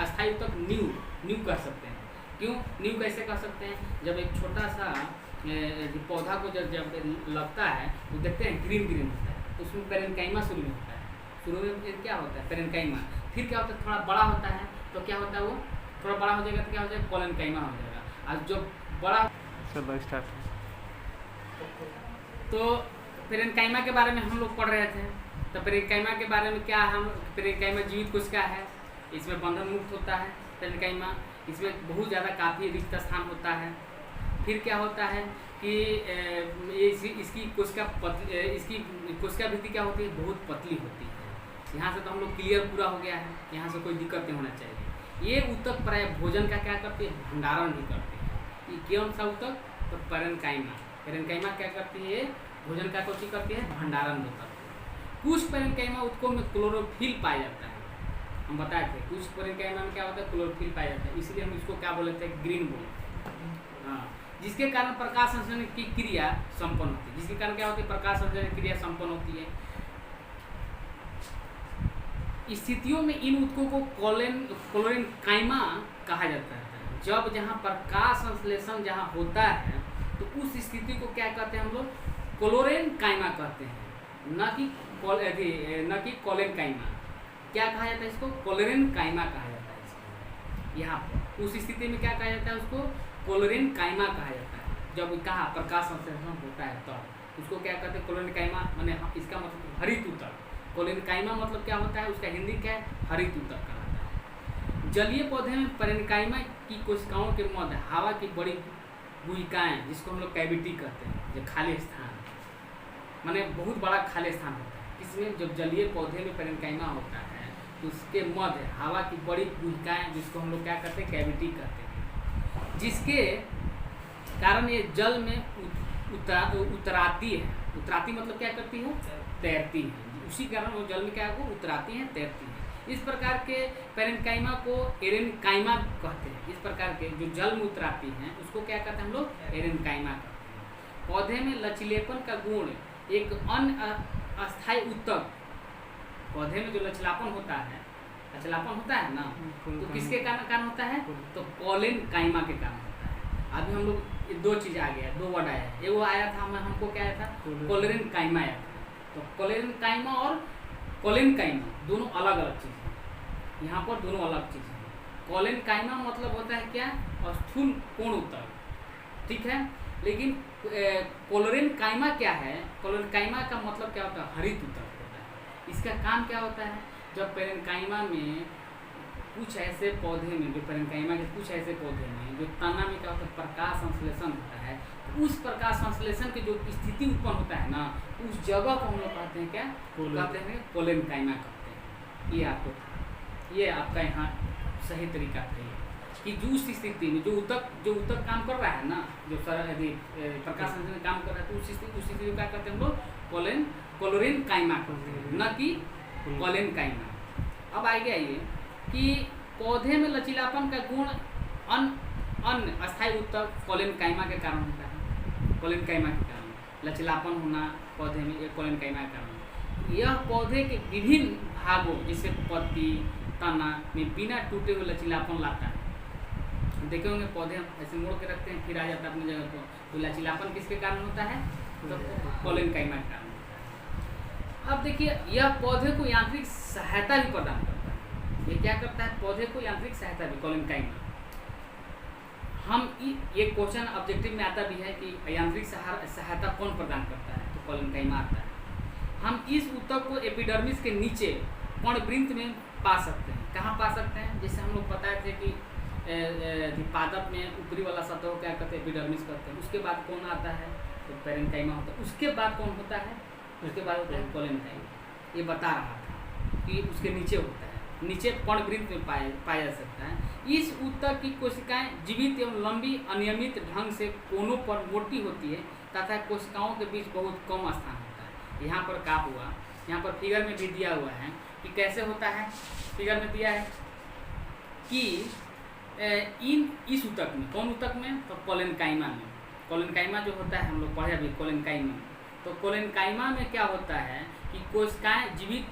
अस्थायी ऊतक न्यू कह सकते हैं। क्यों न्यू कैसे कह सकते हैं, जब एक छोटा सा पौधा को जब लगता है तो देखते हैं ग्रीन होता है, तो उसमें पेरेन्काइमा शुरू में होता है। शुरू में क्या होता है पेरेन्काइमा, फिर क्या होता है थोड़ा बड़ा होता है तो क्या होता है, वो थोड़ा बड़ा हो जाएगा तो क्या हो जाएगा कोलेनकाइमा हो जाएगा। और जो बड़ा स्टार्ट तो पेरेन्काइमा के बारे में हम लोग पढ़ रहे थे। तो पेरेन्काइमा के बारे में क्या, हम पेरेन्काइमा जीवित कोशिका है, इसमें बंधन मुक्त होता है पेरेन्काइमा, इसमें बहुत ज़्यादा काफ़ी रिक्त स्थान होता है। फिर क्या होता है कि इसकी कोशिका भित्ति क्या होती है, बहुत पतली होती है। यहाँ से तो हम लोग क्लियर पूरा हो गया है, यहाँ से कोई दिक्कत नहीं होना चाहिए। ये ऊतक प्राय भोजन का क्या करती है, भंडारण भी करती है। ये कौन सा ऊतक, तो पेरेन्काइमा क्या करती है, भोजन का कोशिश करती है, भंडारण भी करती है। कुछ पेरेन्काइमा ऊतकों में क्लोरोफिल पाया जाता है, हम बताए थे कुछ पेरेन्काइमा में क्या होता है, क्लोरोफिल पाया जाता है, इसलिए हम इसको क्या बोलते हैं, ग्रीन बोलते। हाँ, जिसके कारण प्रकाश संश्लेषण की क्रिया संपन्न होती है। जिसके कारण क्या होती है, प्रकाश संश्लेषण की क्रिया संपन्न होती है। स्थितियों में इन ऊतकों को कोलेनकाइमा कहा जाता है। जब जहाँ प्रकाश संश्लेषण जहाँ होता है तो उस स्थिति को क्या कहते हैं हम लोग, कोलेनकाइमा कहते हैं, न कि कोलेनकाइमा। क्या कहा जाता है इसको, कोलेनकाइमा कहा जाता है इसको। यहाँ पर उस स्थिति में क्या कहा जाता है, उसको कोलेनकाइमा कहा जाता है। जब कहा प्रकाश संश्लेषण होता है तो उसको क्या कहते हैं, कोलेनकाइमा। माने इसका मतलब हरित ऊतक। कोलेनकाइमा मतलब क्या होता है, उसका हिंदी क्या है, हरित ऊतक कहलाता है। जलीय पौधे में पेरेन्काइमा की कोशिकाओं के मध्य हवा की बड़ी गुहिकाएं, जिसको हम लोग कैविटी कहते हैं, जो खाली स्थान, माने बहुत बड़ा खाली स्थान होता है। किसमें, जब जलीय पौधे में पेरेन्काइमा होता है तो उसके मध्य हवा की बड़ी गुहिकाएं, जिसको हम लोग क्या कहते हैं, कैविटी कहते हैं, जिसके कारण ये जल में उतराती है। उतराती मतलब क्या करती है, तैरती है। उसी कारण वो जल में क्या है, उतराती हैं, तैरती हैं। इस प्रकार के पेरेन्काइमा को एरेन्काइमा कहते हैं। इस प्रकार के जो जल में उतराती हैं उसको क्या कहते हैं हम लोग, एरेन्काइमा कहते हैं। पौधे में लचीलेपन का गुण एक अन्य अस्थायी ऊतक, पौधे में जो लचीलापन होता है ना, तो किसके कारण होता है, तो कोलेनकाइमा के कारण होता है। अभी हम लोग दो चीज़ आ गया, दो वर्ड आया, एक वो आया था हमको क्या आया था, कोलेनकाइमा आया था। तो कोलेनकाइमा और कोलेनकाइमा दोनों अलग अलग चीज़ हैं। यहाँ पर दोनों अलग चीज़ हैं। कोलेनकाइमा मतलब होता है क्या, स्थूल कोण ऊतक, ठीक है। लेकिन कोलेनकाइमा क्या है, कोलेनकाइमा का मतलब क्या होता है, हरित ऊतक होता है। इसका काम क्या होता है, जब पेरेन्काइमा में कुछ ऐसे पौधे में, जो पेरेन्काइमा के कुछ ऐसे पौधे में जो तना में क्या होता है, प्रकाश संश्लेषण होता है, उस प्रकाश संश्लेषण की जो स्थिति उत्पन्न होता है ना, उस जगह को हम लोग कहते हैं क्या, कहते हैं कोलेनकाइमा कहते हैं। ये आपका यहाँ सही तरीका है कि जो उस स्थिति में जो ऊतक काम कर रहा है ना, जो यदि प्रकाश संश्लेषण काम कर रहा है, तो उस स्थिति में क्या करते हैं हम लोग, कोलेनकाइमा कहते हैं, न कि कोलेनकाइमा। अब आगे आइए कि पौधे में लचीलापन का गुण अन्य अस्थायी ऊतक कोलेनकाइमा के कारण होता है। कोलेनकाइमा के कारण लचीलापन होना पौधे में, एक कोलेनकाइमा के कारण। यह पौधे के विभिन्न भागों जैसे पत्ती, तना में बिना टूटे हुए लचीलापन लाता है। देखे होंगे पौधे हम ऐसे मोड़ के रखते हैं, फिर आ जाता है अपनी जगह पर, तो लचीलापन किसके कारण होता है, तो कोलेनकाइमा के कारण होता है। अब देखिए, यह पौधे को यांत्रिक सहायता भी प्रदान करता है। ये क्या करता है, पौधे को यांत्रिक सहायता भी, कोलेनकाइमा। हम ये क्वेश्चन ऑब्जेक्टिव में आता भी है कि यांत्रिक सहायता कौन प्रदान करता है, तो कोलेनकाइमा आता है। हम इस ऊतक को एपिडर्मिस के नीचे पर्णवृंत में पा सकते हैं। कहाँ पा सकते हैं, जैसे हम लोग बताए थे कि पादप में ऊपरी वाला सतह को क्या कहते हैं, एपिडर्मिस कहते हैं। उसके बाद कौन आता है, तो पेरेन्काइमा होता है। उसके बाद कौन होता है, उसके बाद होता है कोलेनकाइमा। ये बता रहा था कि उसके नीचे होता है, नीचे पर्णवृंत में पाया जा सकता है। इस ऊतक की कोशिकाएं जीवित एवं लंबी अनियमित ढंग से कोनों पर मोटी होती है तथा कोशिकाओं के बीच बहुत कम स्थान होता है। यहाँ पर क्या हुआ, यहाँ पर फिगर में भी दिया हुआ है कि कैसे होता है। फिगर में दिया है कि इस ऊतक में, कौन ऊतक में, तो कोलेनकाइमा में। कोलेनकाइमा जो होता है हम लोग पढ़े अभी कोलेनकाइमा। तो कोलेनकाइमा में क्या होता है कि कोशिकाएं जीवित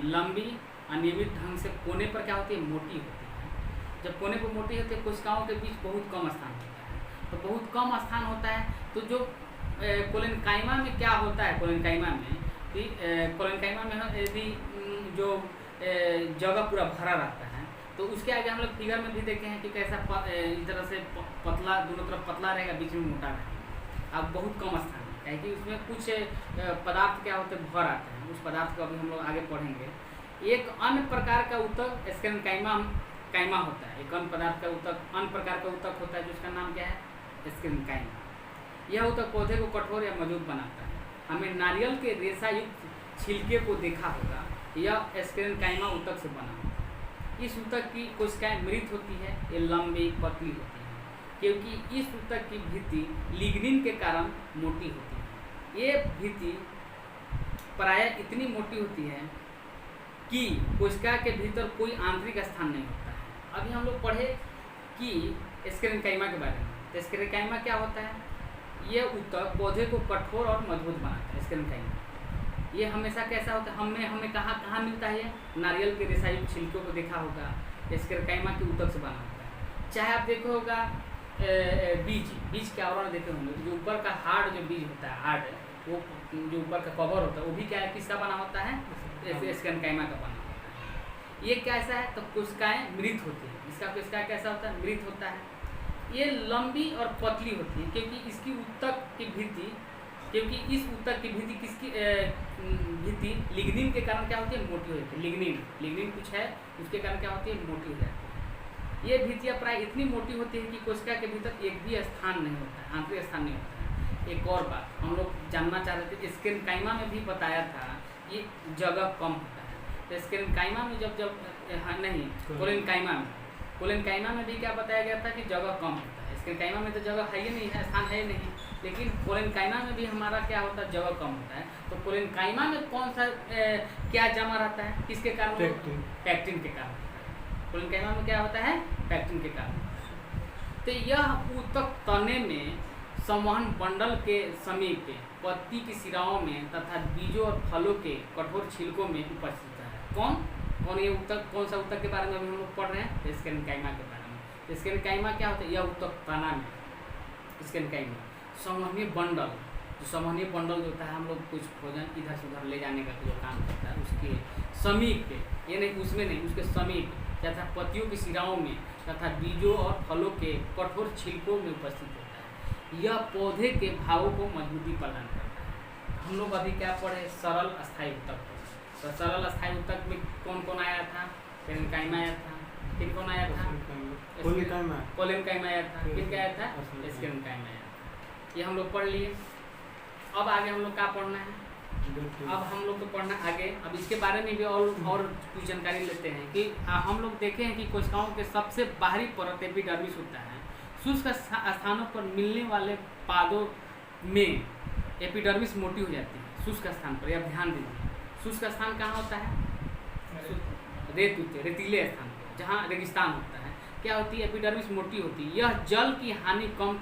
लंबी अनियमित ढंग से कोने पर क्या होती है, मोटी होती है। जब कोने पर मोटी होती है कोशिकाओं के बीच बहुत कम स्थान होता है। तो बहुत कम स्थान होता है तो जो कोलेनकाइमा में क्या होता है, कोलेनकाइमा में कि कोलेनकाइमा में यदि जो जगह पूरा भरा रहता है तो उसके आगे हम लोग फिगर में भी देखे हैं कि कैसा इस तरह से पतला, दोनों तरफ पतला रहेगा, बीच में मोटा रहेगा। अब बहुत कम स्थान है कि उसमें कुछ पदार्थ क्या होते हैं, भर आते हैं। उस पदार्थ को अभी हम लोग आगे पढ़ेंगे। एक अन्य प्रकार का ऊतक स्क्लेरेनकाइमा होता है। एक अन्य पदार्थ का ऊतक, अन्य प्रकार का ऊतक होता है जिसका नाम क्या है, स्क्लेरेनकाइमा। यह ऊतक पौधे को कठोर या मजबूत बनाता है। हमें नारियल के रेशा युक्त छिलके को देखा होगा, यह स्क्लेरेनकाइमा ऊतक से बना होता है। इस ऊतक की कोशिकाएं मृत होती है, ये लंबी पतली होती है क्योंकि इस ऊतक की भित्ति लिग्निन के कारण मोटी होती है। ये भित्ति प्रायः इतनी मोटी होती है कि कोशिका के भीतर कोई आंतरिक स्थान नहीं होता है। अभी हम लोग पढ़े कि स्क्लेरेनकाइमा के बारे में। तो स्क्लेरेनकाइमा क्या होता है, ये ऊतक पौधे को कठोर और मजबूत बनाता है। स्क्लेरेनकाइमा ये हमेशा कैसा होता है, हमें कहाँ मिलता है, ये नारियल के रेशायुक्त छिलकों को देखा होगा, स्क्लेरेनकाइमा के ऊतक से बना होता है। चाहे आप देखो होगा बीज के आवरण देखे होंगे, जो ऊपर का हार्ड जो बीज होता है, हार्ड वो जो ऊपर का कवर होता है वो भी क्या है, किसका बना होता है, स्क्लेरेनकाइमा का बना होता है। ये कैसा है, तो कोशिकाएं मृत होती है। इसका कोशिका कैसा होता है, मृत होता है। ये लंबी और पतली होती है क्योंकि इसकी ऊतक की भित्ति, क्योंकि इस ऊतक की भित्ति किसकी भित्ति लिग्निन के कारण क्या होती है, मोटी हो जाती है। लिग्निन कुछ है, उसके कारण क्या होती है, मोटी हो जाती है। ये भित्तियाँ प्राय इतनी मोटी होती है कि कोशिका के भीतर एक भी स्थान नहीं होता है, आंतरिक स्थान नहीं होता है। एक और बात हम लोग जानना चाह रहे थे, स्क्लेरेनकाइमा में भी बताया था कि जगह कम होता है। तो स्क्लेरेनकाइमा में कोलेनकाइमा में भी क्या बताया गया था कि जगह कम होता है। स्क्लेरेनकाइमा में तो जगह है ही नहीं है, स्थान है ही नहीं, लेकिन कोलेनकाइमा में भी हमारा क्या होता है, जगह कम होता है। तो कोलेनकाइमा में कौन सा क्या जमा रहता है, किसके कारण, पैक्टिन के कारण। कोलेनकाइमा में क्या होता है, पैक्टिन के कारण। तो यह ऊतक तने में संवहन बंडल के समीप पत्ती की सिराओं में तथा बीजों और फलों के कठोर छिलकों में उपस्थित है। कौन ये ऊतक, कौन सा ऊतक के बारे में अभी हम लोग पढ़ रहे हैं, स्क्लेरेनकाइमा के बारे में। स्क्लेरेनकाइमा क्या होता है, यह ऊतक तना में स्क्लेरेनकाइमा संवहनीय बंडल, जो संवहनीय बंडल जो होता है, हम लोग कुछ भोजन इधर से उधर ले जाने का जो काम करता है, उसके समीप के, ये नहीं उसमें नहीं, उसके समीप तथा पत्तियों की सिराओं में तथा बीजों और फलों के कठोर छिलकों में उपस्थित होता है। यह पौधे के भावों को मजबूती प्रदान करता है। हम लोग अभी क्या पढ़े, सरल अस्थायी ऊतक। तो सरल अस्थायी ऊतक में कौन कौन आया था, स्क्लेरेनकाइमा आया था, फिर कौन आया था, कोलेनकाइमा आया था, फिर क्या आया था, स्क्लेरेनकाइमा आया था। ये हम लोग पढ़ लिए। अब आगे हम लोग क्या पढ़ना है, अब हम लोग को पढ़ना आगे, अब इसके बारे में भी और कुछ जानकारी लेते हैं कि हम लोग देखे हैं कि कोशिकाओं के सबसे बाहरी परत एपिडर्मिस होता है। शुष्क स्थानों पर मिलने वाले पादों में एपिडर्मिस मोटी हो जाती है, शुष्क स्थान पर। यह ध्यान दीजिए, शुष्क स्थान कहाँ होता है, रेतीले स्थान पर, जहाँ रेगिस्तान होता है, क्या होती है, एपिडर्मिस मोटी होती है। यह जल की हानि कम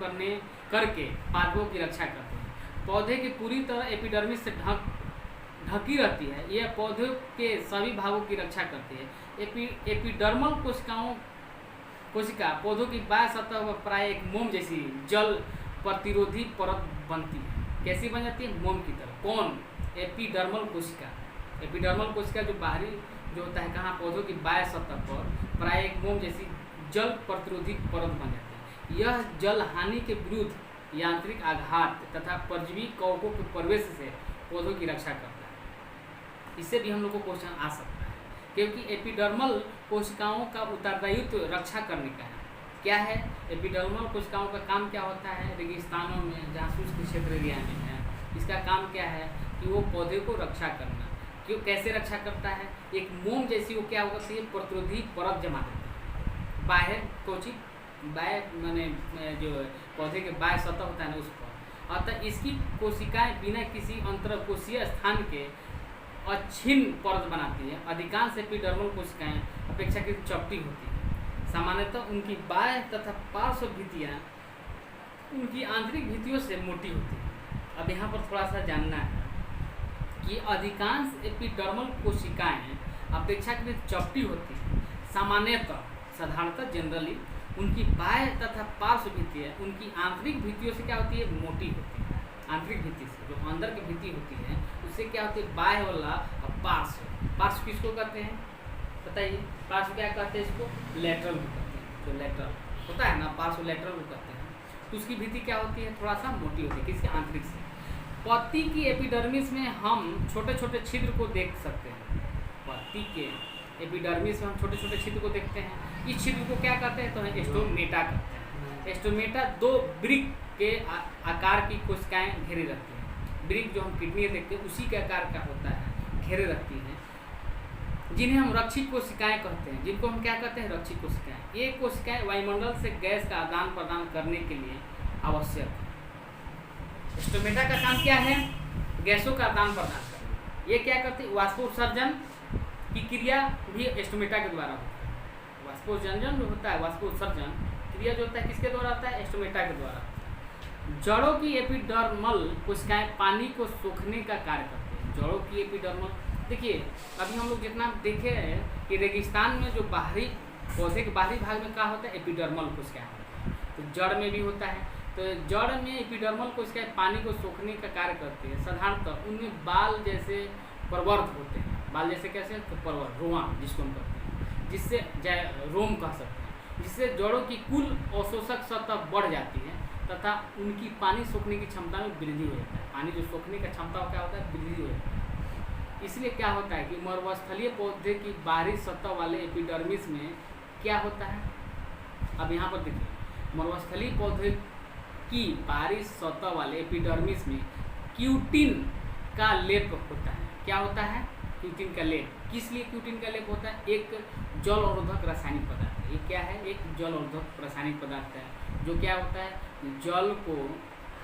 करके पादपों की रक्षा करती है। पौधे की पूरी तरह एपिडर्मिस से ढकी रहती है। यह पौधे के सभी भागों की रक्षा करती है। एपिडर्मल कोशिका पौधों की बाह्य सतह पर प्राय एक मोम जैसी जल प्रतिरोधी परत बनती है। कैसी बन जाती है, मोम की तरह। कौन, एपिडर्मल कोशिका। एपिडर्मल कोशिका जो बाहरी जो होता है, कहाँ, पौधों की बाह्य सतह पर प्राय एक मोम जैसी जल प्रतिरोधी परत बन जाती है। यह जल हानि के विरुद्ध यांत्रिक आघात तथा परजीवी कवकों के प्रवेश से पौधों की रक्षा करता है। इससे भी हम लोग को क्वेश्चन आ सकता है, क्योंकि एपिडर्मल कोशिकाओं का उत्तरदायित्व रक्षा करने का है। क्या है, एपिडर्मल कोशिकाओं का काम क्या होता है, रेगिस्तानों में जहाँ शुष्क क्षेत्र एरिया में है, इसका काम क्या है कि वो पौधे को रक्षा करना। क्यों, कैसे रक्षा करता है, एक मोम जैसी वो क्या होती है, प्रतिरोधी परत जमा देती है बाह्य कोचिक, बाह्य माने जो पौधे के बाह्य सतह होता है ना, उस पर। अतः इसकी कोशिकाएं बिना किसी अंतरकोशीय स्थान के अक्षीण परत बनाती है। अधिकांश एपिडर्मल कोशिकाएं अपेक्षाकृत चपटी होती हैं। सामान्यतः उनकी बाह्य तथा पार्श्व भित्तियाँ उनकी आंतरिक भित्तियों से मोटी होती हैं। अब यहाँ पर थोड़ा सा जानना है कि अधिकांश एपिडर्मल कोशिकाएं अपेक्षाकृत चपटी होती हैं। सामान्यतः साधारणतः जनरली उनकी बाह्य तथा पार्श्व भित्तियाँ उनकी आंतरिक भित्तियों से क्या होती है, मोटी होती है। आंतरिक भित्ति से जो अंदर की भित्ति होती है उससे क्या होती है, बाह्य वाला और पार्श्व। पार्श्व किसको कहते हैं बताइए? पार्श्व क्या कहते हैं इसको? लेटरल भी कहते हैं। जो लेटरल होता है ना, पार्श्व लेटरल भी कहते हैं। तो उसकी भित्ति क्या होती है, थोड़ा सा मोटी होती है। किसकी? आंतरिक से। पत्ती की एपिडर्मिस में हम छोटे छोटे छिद्र को देख सकते हैं। पत्ती के एपिडर्मिस में हम छोटे छोटे छिद्र को देखते हैं। इस छिद्र को क्या कहते हैं? तो एस्टोमेटा कहते हैं। एस्टोमेटा दो ब्रिक के आकार की कोशिकाएं घेरे रखती हैं। ब्रिक जो हम किडनी देखते हैं उसी के आकार का होता है, घेरे रखती हैं, जिन्हें हम रक्षी कोशिकाएं कहते हैं। जिनको हम क्या कहते हैं? रक्षी कोशिकाएं। ये कोशिकाएं वायुमंडल से गैस का आदान प्रदान करने के लिए आवश्यक है। एस्टोमेटा का काम क्या है? गैसों का आदान प्रदान करना। ये क्या करती है? वाष्पोत्सर्जन की क्रिया भी एस्टोमेटा के द्वारा होती है। वाष्पोत्सर्जन जो होता है, वाष्पोत्सर्जन क्रिया जो होता है किसके द्वारा होता है? एस्टोमेटा के द्वारा। जड़ों की एपिडर्मल कोशिकाएं पानी को सोखने का कार्य करती हैं। जड़ों की एपिडर्मल, देखिए अभी हम लोग जितना देखे हैं कि रेगिस्तान में जो बाहरी पौधे के बाहरी भाग में क्या होता है? एपिडर्मल कोशिकाएं होती हैं। तो जड़ में भी होता है। तो जड़ में एपिडर्मल कोशिकाएं पानी को सोखने का कार्य करती है। साधारणतः उनमें बाल जैसे प्रवर्त होते हैं। बाल जैसे कैसे? तो प्रवर्त, रोआं जिसको हम कहते हैं, जिससे रोम कह सकते हैं, जिससे जड़ों की कुल अवशोषक सतह बढ़ जाती है तथा उनकी पानी सोखने की क्षमता में वृद्धि हो जाता है। पानी जो सोखने का क्षमता क्या होता है? वृद्धि हो जाता है। इसलिए क्या होता है कि मरुस्थलीय पौधे की बाहरी सतह वाले एपिडर्मिस में क्या होता है? अब यहाँ पर देखिए, मरुस्थलीय पौधे की बाहरी सतह वाले एपिडर्मिस में क्यूटिन का लेप होता है। क्या होता है? क्यूटिन का लेप। किस लिए क्यूटिन का लेप होता है? एक जल अवरोधक रासायनिक पदार्थ है। ये क्या है? एक जल अवरोधक रासायनिक पदार्थ है जो क्या होता है? जल को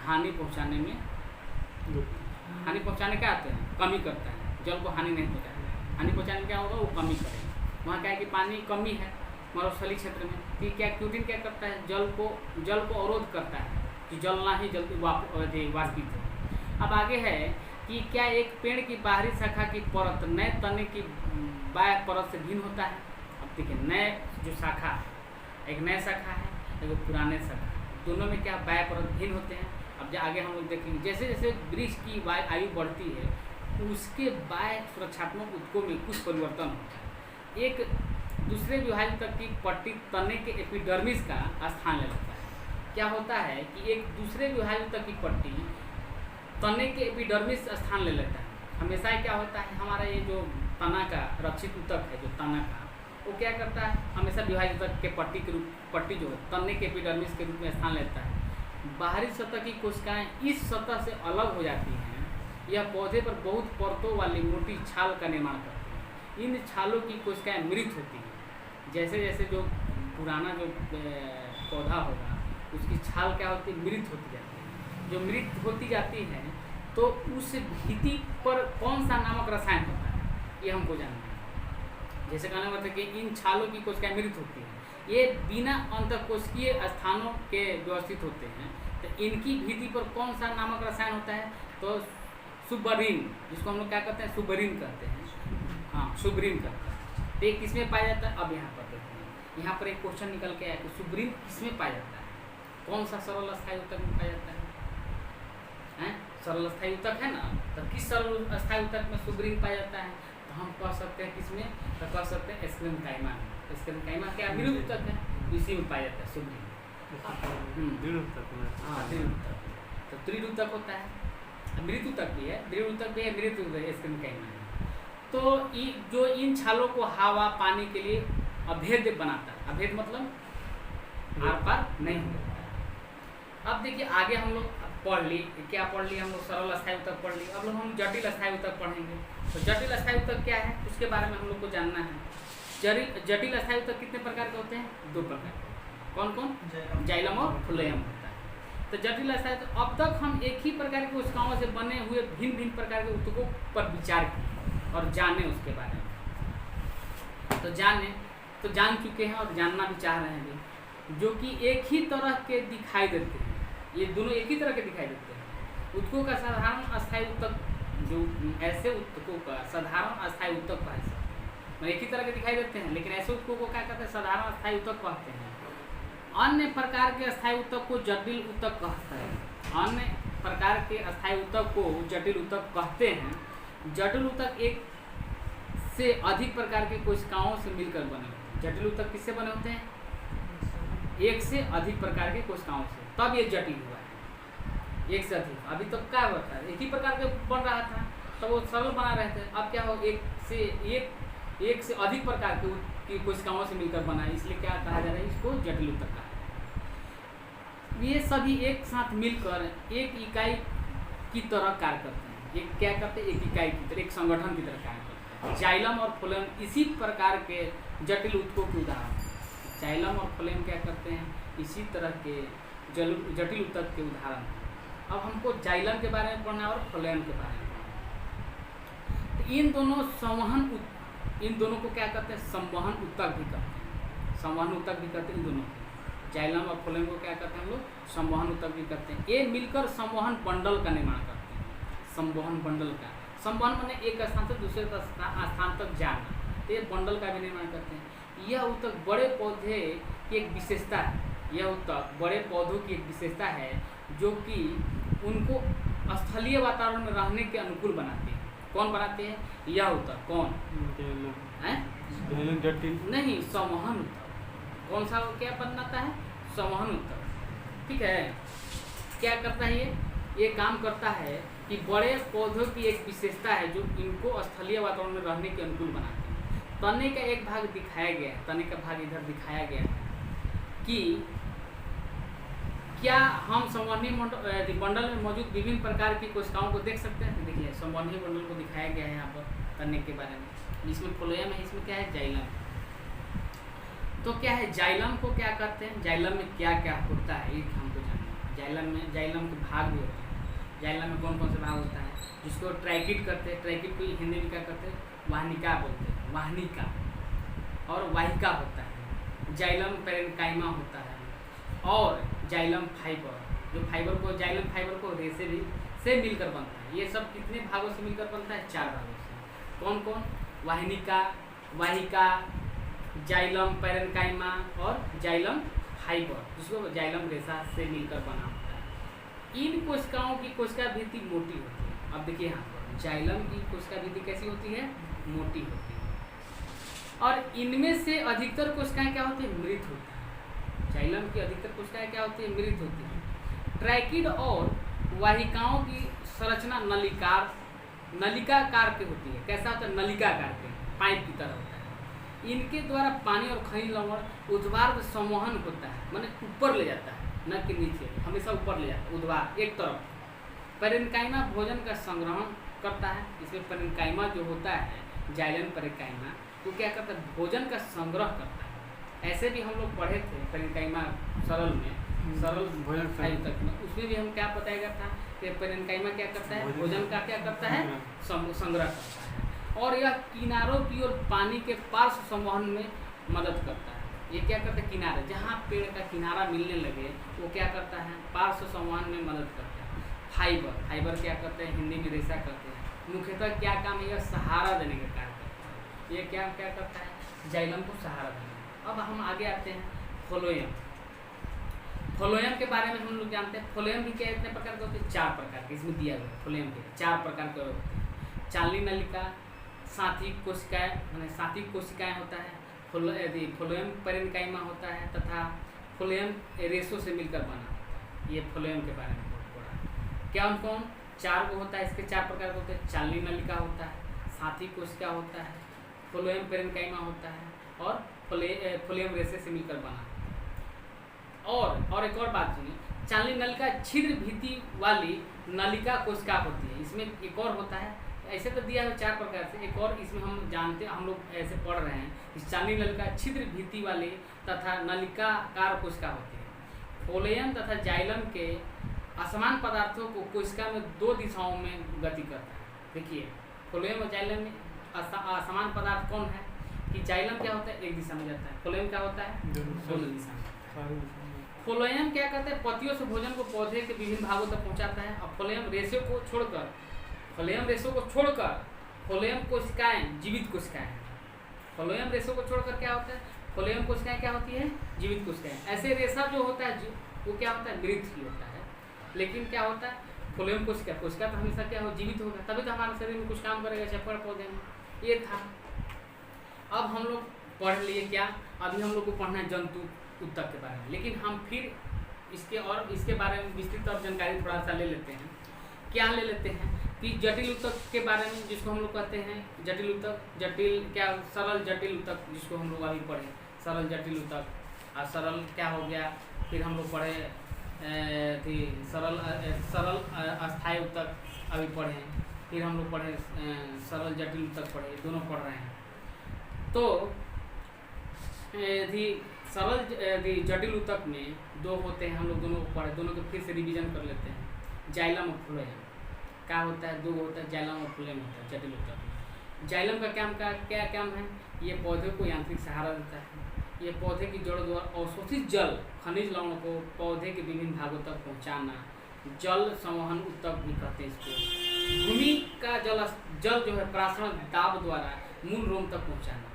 हानि पहुंचाने में क्या आते हैं? कमी करता है। जल को हानि नहीं पहुंचाएगा। हानि पहुंचाने में क्या होगा? वो कमी करेगा। वहाँ क्या है कि पानी कमी है मरुस्थलीय क्षेत्र में, कि क्या क्यूटिन क्या करता है? जल को अवरोध करता है कि जल ना ही जल्दी वाष्पित हो। अब आगे है कि क्या एक पेड़ की बाहरी शाखा की परत नए तने की बाह्य परत से भिन्न होता है? अब देखिए, नए जो शाखा है, एक नया शाखा है, एक पुराने शाखा, दोनों में क्या बाह्य परत भिन्न होते हैं। अब आगे हम लोग देखेंगे जैसे जैसे वृक्ष की आयु बढ़ती है उसके बाह्य सुरक्षात्मक ऊतकों में कुछ परिवर्तन होता है। एक दूसरे विभाजन तक की पट्टी तने के एपिडर्मिस का स्थान ले लेता है। क्या होता है कि एक दूसरे विभाजन तक की पट्टी तने के एपिडर्मिस स्थान ले लेता है। हमेशा क्या होता है, हमारा ये जो तना का रक्षित ऊतक है, जो तना का, वो क्या करता है? हमेशा विभाजित ऊतक के पट्टी जो है तने के एपिडर्मिस के रूप में स्थान लेता है। बाहरी सतह की कोशिकाएं इस सतह से अलग हो जाती हैं। यह पौधे पर बहुत परतों वाली मोटी छाल का निर्माण करती है। इन छालों की कोशिकाएं मृत होती हैं। जैसे जैसे जो पुराना जो पौधा होगा उसकी छाल क्या होती है? मृत होती जाती है। जो मृत होती जाती है तो उस भित्ति पर कौन सा नामक रसायन होता है, ये हमको जानना है। जैसे कहना मतलब कि इन छालों की कोशिकाएं मृत होती हैं, ये बिना अंतःकोशिकीय स्थानों के व्यवस्थित होते हैं। तो इनकी भित्ति पर कौन सा नामक रसायन होता है? तो सुबरीन, जिसको हम लोग क्या कहते हैं? सुबरीन कहते हैं। हाँ, सुबरीन कहते हैं। तो ये किसमें पाया जाता है? अब यहाँ पर देखते हैं, यहाँ पर एक क्वेश्चन निकल के आया कि सुबरीन किसमें पाया जाता है? कौन सा सरल स्थायी ऊतक में पाया जाता है? सरल स्थायी ऊतक है ना, तो किस सरल स्थायी ऊतक में सुबरीन पाया जाता है? तो हम कह सकते हैं किसमें? तो कह सकते हैं स्क्लेरेन्काइमा में। स्क्लेरेन्काइमा क्या विरुद्ध ऊतक है, इसी में पाया जाता है सुबरीन। दृढ़ ऊतक। हाँ, दृढ़ ऊतक। तो दृढ़ ऊतक होता है, मृत ऊतक भी है, दृढ़ ऊतक भी है, मृत स्क्लेरेन्काइमा है। तो जो इन छालों को हवा पानी के लिए अभेद्य बनाता है। अभेद मतलब आर पार नहीं होता है। अब देखिए आगे हम लोग पढ़ ली, क्या पढ़ ली हम लोग? सरल स्थायी ऊतक पढ़ ली। अब लोग हम जटिल स्थायी ऊतक पढ़ेंगे। तो जटिल स्थायी ऊतक क्या है उसके बारे में हम लोग को जानना है। जटिल स्थायी ऊतक कितने प्रकार के होते हैं? 2 प्रकार के। कौन कौन? जाइलम और फ्लोएम होता है। तो जटिल स्थायी ऊतक, अब तक हम एक ही प्रकार की कोशिकाओं से बने हुए भिन्न भिन्न प्रकार के ऊतकों पर विचार किए। और जाने उसके बारे में। तो जान चुके हैं और जानना भी चाह रहे हैं भी, जो कि एक ही तरह के दिखाई देते हैं। ये दोनों एक ही तरह के दिखाई देते हैं। उत्तकों का साधारण अस्थायी उत्तक, जो ऐसे उत्तकों का साधारण अस्थायी उत्तक कह सकते हैं। मतलब एक ही तरह के दिखाई देते हैं, लेकिन ऐसे उत्तकों को क्या कहते हैं? साधारण अस्थायी उत्तक कहते हैं। अन्य प्रकार के अस्थायी उत्तक को जटिल उत्तक कहते हैं। अन्य प्रकार के अस्थायी उत्तक को जटिल उत्तक कहते हैं। जटिल उत्तक एक से अधिक प्रकार के कोशिकाओं से मिलकर बने होते हैं। जटिल उत्तक किससे बने होते हैं? एक से अधिक प्रकार के कोशिकाओं से, तब ये जटिल हुआ है। एक से अधिक, अभी तक क्या होता है? एक ही प्रकार के बन रहा था, तब वो सरल बना रहे थे। अब क्या हो, एक से अधिक प्रकार की कोशिकाओं से मिलकर बना है, इसलिए क्या कहा जा रहा है? इसको जटिल उत्तक कहा है। ये सभी एक साथ मिलकर एक इकाई की तरह कार्य करते हैं। एक क्या करते हैं? एक इकाई की तरह, एक संगठन की तरह कार्य करते हैं। जाइलम और फ्लोएम इसी प्रकार के जटिल उत्तकों के उदाहरण हैं। जाइलम और फ्लोएम क्या करते हैं? इसी तरह के जटिल उत्तक के उदाहरण हैं। अब हमको जाइलम के बारे में पढ़ना है और फ्लोएम के बारे में पढ़ना है। तो इन दोनों को क्या करते हैं? संवहन उत्तक भी करते हैं। संवहन उत्तक भी करते हैं इन दोनों को। जाइलम और फ्लोएम को क्या करते हैं हम लोग? संवहन उत्तक भी करते हैं। ये मिलकर संवहन बंडल का निर्माण करते हैं। संवहन बंडल का, संवहन माने एक स्थान से दूसरे स्थान तक जाना, ये बंडल का भी निर्माण करते हैं। यह उत्तक बड़े पौधे की एक विशेषता है। यह उत्तक बड़े पौधों की एक विशेषता है, जो कि उनको स्थलीय वातावरण में रहने के अनुकूल बनाते हैं। कौन बनाते हैं? यह उत्तक। कौन है? नहीं, संवहन उत्तक। कौन सा क्या बनाता है? संवहन उत्तक। ठीक है। क्या करता है ये काम करता है कि बड़े पौधों की एक विशेषता है, जो इनको स्थलीय वातावरण में रहने के अनुकूल बनाते हैं। तने का एक भाग दिखाया गया है, तने का भाग इधर दिखाया गया है कि क्या हम संवहनी बंडल में मौजूद विभिन्न प्रकार की कोशिकाओं को देख सकते हैं? देखिए, संवहनी बंडल को दिखाया गया है यहाँ पर तने के बारे में। इसमें फ्लोएम है, इसमें क्या है? जाइलम। तो क्या है जाइलम को क्या कहते हैं? जाइलम में क्या क्या होता है ये हमको जानना है। जाइलम के भाग भी होते हैं। जाइलम में कौन कौन से भाग होता है? जिसको ट्रैकिड करते हैं। ट्रैकिड को हिंदी में क्या करते हैं? वाहिनिका बोलते हैं। वाहिनिका और वाहिका होता है। जाइलम पेरेन्काइमा होता है और जाइलम फाइबर, जो जाइलम फाइबर को रेशे से मिलकर बनता है। ये सब कितने भागों से मिलकर बनता है? 4 भागों से। कौन कौन? वाहिनिका, वाहिका, जाइलम पेरेन्काइमा और जाइलम फाइबर, जिसको जाइलम रेशा से मिलकर बना होता है। इन कोशिकाओं की कोशिका भित्ति मोटी होती है। अब देखिए यहाँ पर जाइलम की कोशिका भित्ति कैसी होती है? मोटी होती है। और इनमें से अधिकतर कोशिकाएं क्या होती है? मृत होती है। जाइलम की अधिकतर कोशिकाएं क्या होती है? मृत होती है। ट्रैकिड और वाहिकाओं की संरचना नलिकाकार की होती है। कैसा होता है? नलिकाकार के, पाइप की तरह होता है। इनके द्वारा पानी और खनिज लवण ऊर्ध्वाधर संवहन होता है, माने ऊपर ले जाता है, न कि नीचे, हमेशा ऊपर ले जाता है, ऊर्ध्वाधर एक तरफ। पेरेन्काइमा भोजन का संग्रहण करता है। इसमें पेरेन्काइमा जो होता है, जाइलम पेरेन्काइमा, वो क्या करता है? भोजन का संग्रह करता है। ऐसे भी हम लोग पढ़े थे पेरेन्काइमा सरल भोजन तक में, उसमें भी हम क्या बताया गया था कि पेरेन्काइमा क्या करता है? भोजन का क्या करता है? संग्रह करता है। और यह किनारों की ओर पानी के पार्श्व संवहन में मदद करता है। ये क्या करता है? किनारे, जहाँ पेड़ का किनारा मिलने लगे, वो क्या करता है? पार्श्व संवहन में मदद करता है। फाइबर क्या करते हैं? हिंदी में रेशा करते हैं। मुख्यतः क्या काम है? यह सहारा देने का कार्य करता है। ये क्या करता है? जाइलम को सहारा देना। अब हम आगे आते हैं फ्लोएम। फ्लोएम के बारे में हम लोग जानते हैं। फ्लोएम भी क्या कितने प्रकार के होते हैं? 4 प्रकार के इसमें दिया गया। फ्लोएम के 4 प्रकार के होते हैं। चालनी नलिका, साथी कोशिकाएं होता है, फ्लोएम पेरेन्काइमा होता है, तथा फ्लोएम रेशों से मिलकर बना। ये फ्लोएम के बारे में थोड़ा क्या कौन 4 को होता है। इसके 4 प्रकार के होते हैं। चालनी नलिका होता है, साथी कोशिका होता है, फ्लोएम पेरेन्काइमा होता है और फ्लोएम रेशे से मिलकर बना। और एक और बात सुनिए, चालनी नलिका छिद्र भित्ति वाली नलिका कोशिका होती है। इसमें एक और होता है, ऐसे तो दिया है 4 प्रकार से, एक और इसमें हम जानते हैं, हम लोग ऐसे पढ़ रहे हैं। इस चालनी नलिका छिद्र भित्ति वाली तथा नलिकाकार कोशिका होती है। फ्लोएम तथा जाइलम के असमान पदार्थों को कोशिका में 2 दिशाओं में गति करता है। देखिए, फ्लोएम और जाइलम में असमान पदार्थ कौन है कि जाइलम क्या होता है, एक दिशा में जाता है, फ्लोएम क्या होता है, दोनों दिशा में जाता है। फ्लोएम क्या करते हैं, पत्तियों से भोजन को पौधे के विभिन्न भागों तक पहुंचाता है। और फ्लोएम रेशे को छोड़कर फ्लोएम कोशिकाएं जीवित कोशिकाएं, फ्लोएम रेशों को छोड़कर क्या होता है, फ्लोएम कोशिकाएं क्या होती है, जीवित कोशिकाएं। ऐसे रेशा जो होता है वो क्या होता है, मृत ही होता है। लेकिन क्या होता है, फ्लोएम कोशिका तो हमेशा क्या हो, जीवित होगा, तभी तो हमारे शरीर में कुछ काम करेगा, चाहे पेड़ पौधे में। ये था। अब हम लोग पढ़ लिए क्या, अभी हम लोग को पढ़ना है जंतु ऊतक के बारे में, लेकिन हम फिर इसके बारे में विस्तृत और जानकारी थोड़ा सा ले लेते हैं। क्या ले लेते हैं कि जटिल ऊतक के बारे में, जिसको हम लोग कहते हैं जटिल ऊतक, सरल जटिल ऊतक, जिसको हम लोग अभी पढ़े, सरल जटिल ऊतक। और सरल क्या हो गया, फिर हम लोग पढ़े सरल अस्थायी ऊतक अभी पढ़े, फिर हम लोग पढ़े सरल जटिल ऊतक पढ़े, दोनों पढ़ रहे हैं। तो सरल जटिल ऊतक में दो होते हैं, हम लोग दोनों को पढ़े, दोनों को फिर से रिवीजन कर लेते हैं। जाइलम और फ्लोएम क्या होता है, दो होता है, जाइलम और फ्लोएम होता है जटिल ऊतक में। जाइलम का क्या काम है, ये पौधे को यांत्रिक सहारा देता है। ये पौधे की जड़ों द्वारा अवशोषित जल खनिज लवणों को पौधे के विभिन्न भागों तक पहुंचाना, जल संवहन ऊतक भी कहते हैं इसको। भूमि का जल जो है प्रासरण दाब द्वारा मूल रोम तक पहुंचाना।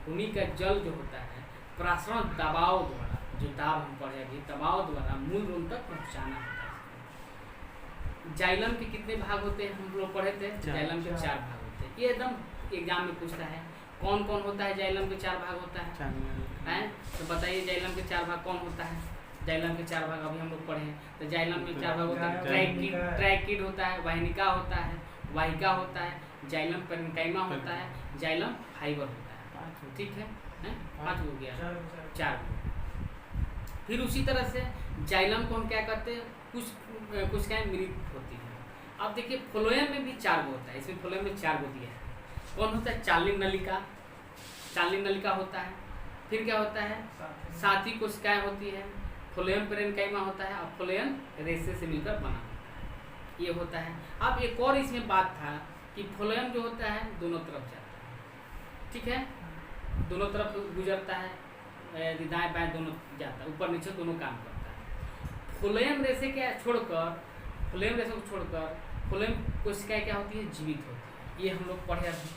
भूमि का जल जो होता है प्रासरण दबाव द्वारा, जो दाब हम पढ़े अभी, दबाव द्वारा मूल रोम तक पहुंचाना होता है। जाइलम के कितने भाग होते हैं, हम लोग पढ़े थे, जाइलम के 4 भाग होते हैं। ये एकदम एग्जाम में पूछता है, कौन कौन होता है, जाइलम के 4 भाग होता है, तो बताइए जाइलम के 4 भाग कौन होता है। जाइलम के 4 भाग अभी हम लोग पढ़े हैं। तो जाइलम में 4 भाग होता है, ट्रैकिड होता है, वाहिनिका होता है, वाहिका होता है, जाइलम पेरेन्काइमा होता है, जाइलम फाइबर होता है। ठीक है, 5 हो गया, 4। फिर उसी तरह से जाइलम को हम क्या करते हैं, कुछ कोशिकाएं मृत होती हैं। अब देखिए फ्लोएम में भी 4 होता है, इसमें फ्लोएम में 4 दिया है। कौन होता है, चालनी नलिका होता है। फिर क्या होता है, साथी कोशिकाएं होती है, फ्लोएम पेरेन्काइमा होता है, और फ्लोएम रेशे से मिलकर बना होता है, ये होता है। अब एक और इसमें बात था कि फ्लोएम जो होता है दोनों तरफ जाता है, ठीक है, दोनों तरफ गुजरता है, दाएं बाएं दोनों जाता है, ऊपर नीचे दोनों काम करता है। फ्लोएम रेशे को छोड़कर फ्लोएम कोशिकाएं क्या होती है, जीवित होती है। ये हम लोग पढ़े अभी।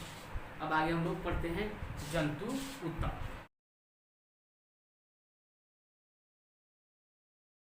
अब आगे हम लोग पढ़ते हैं जंतु ऊतक।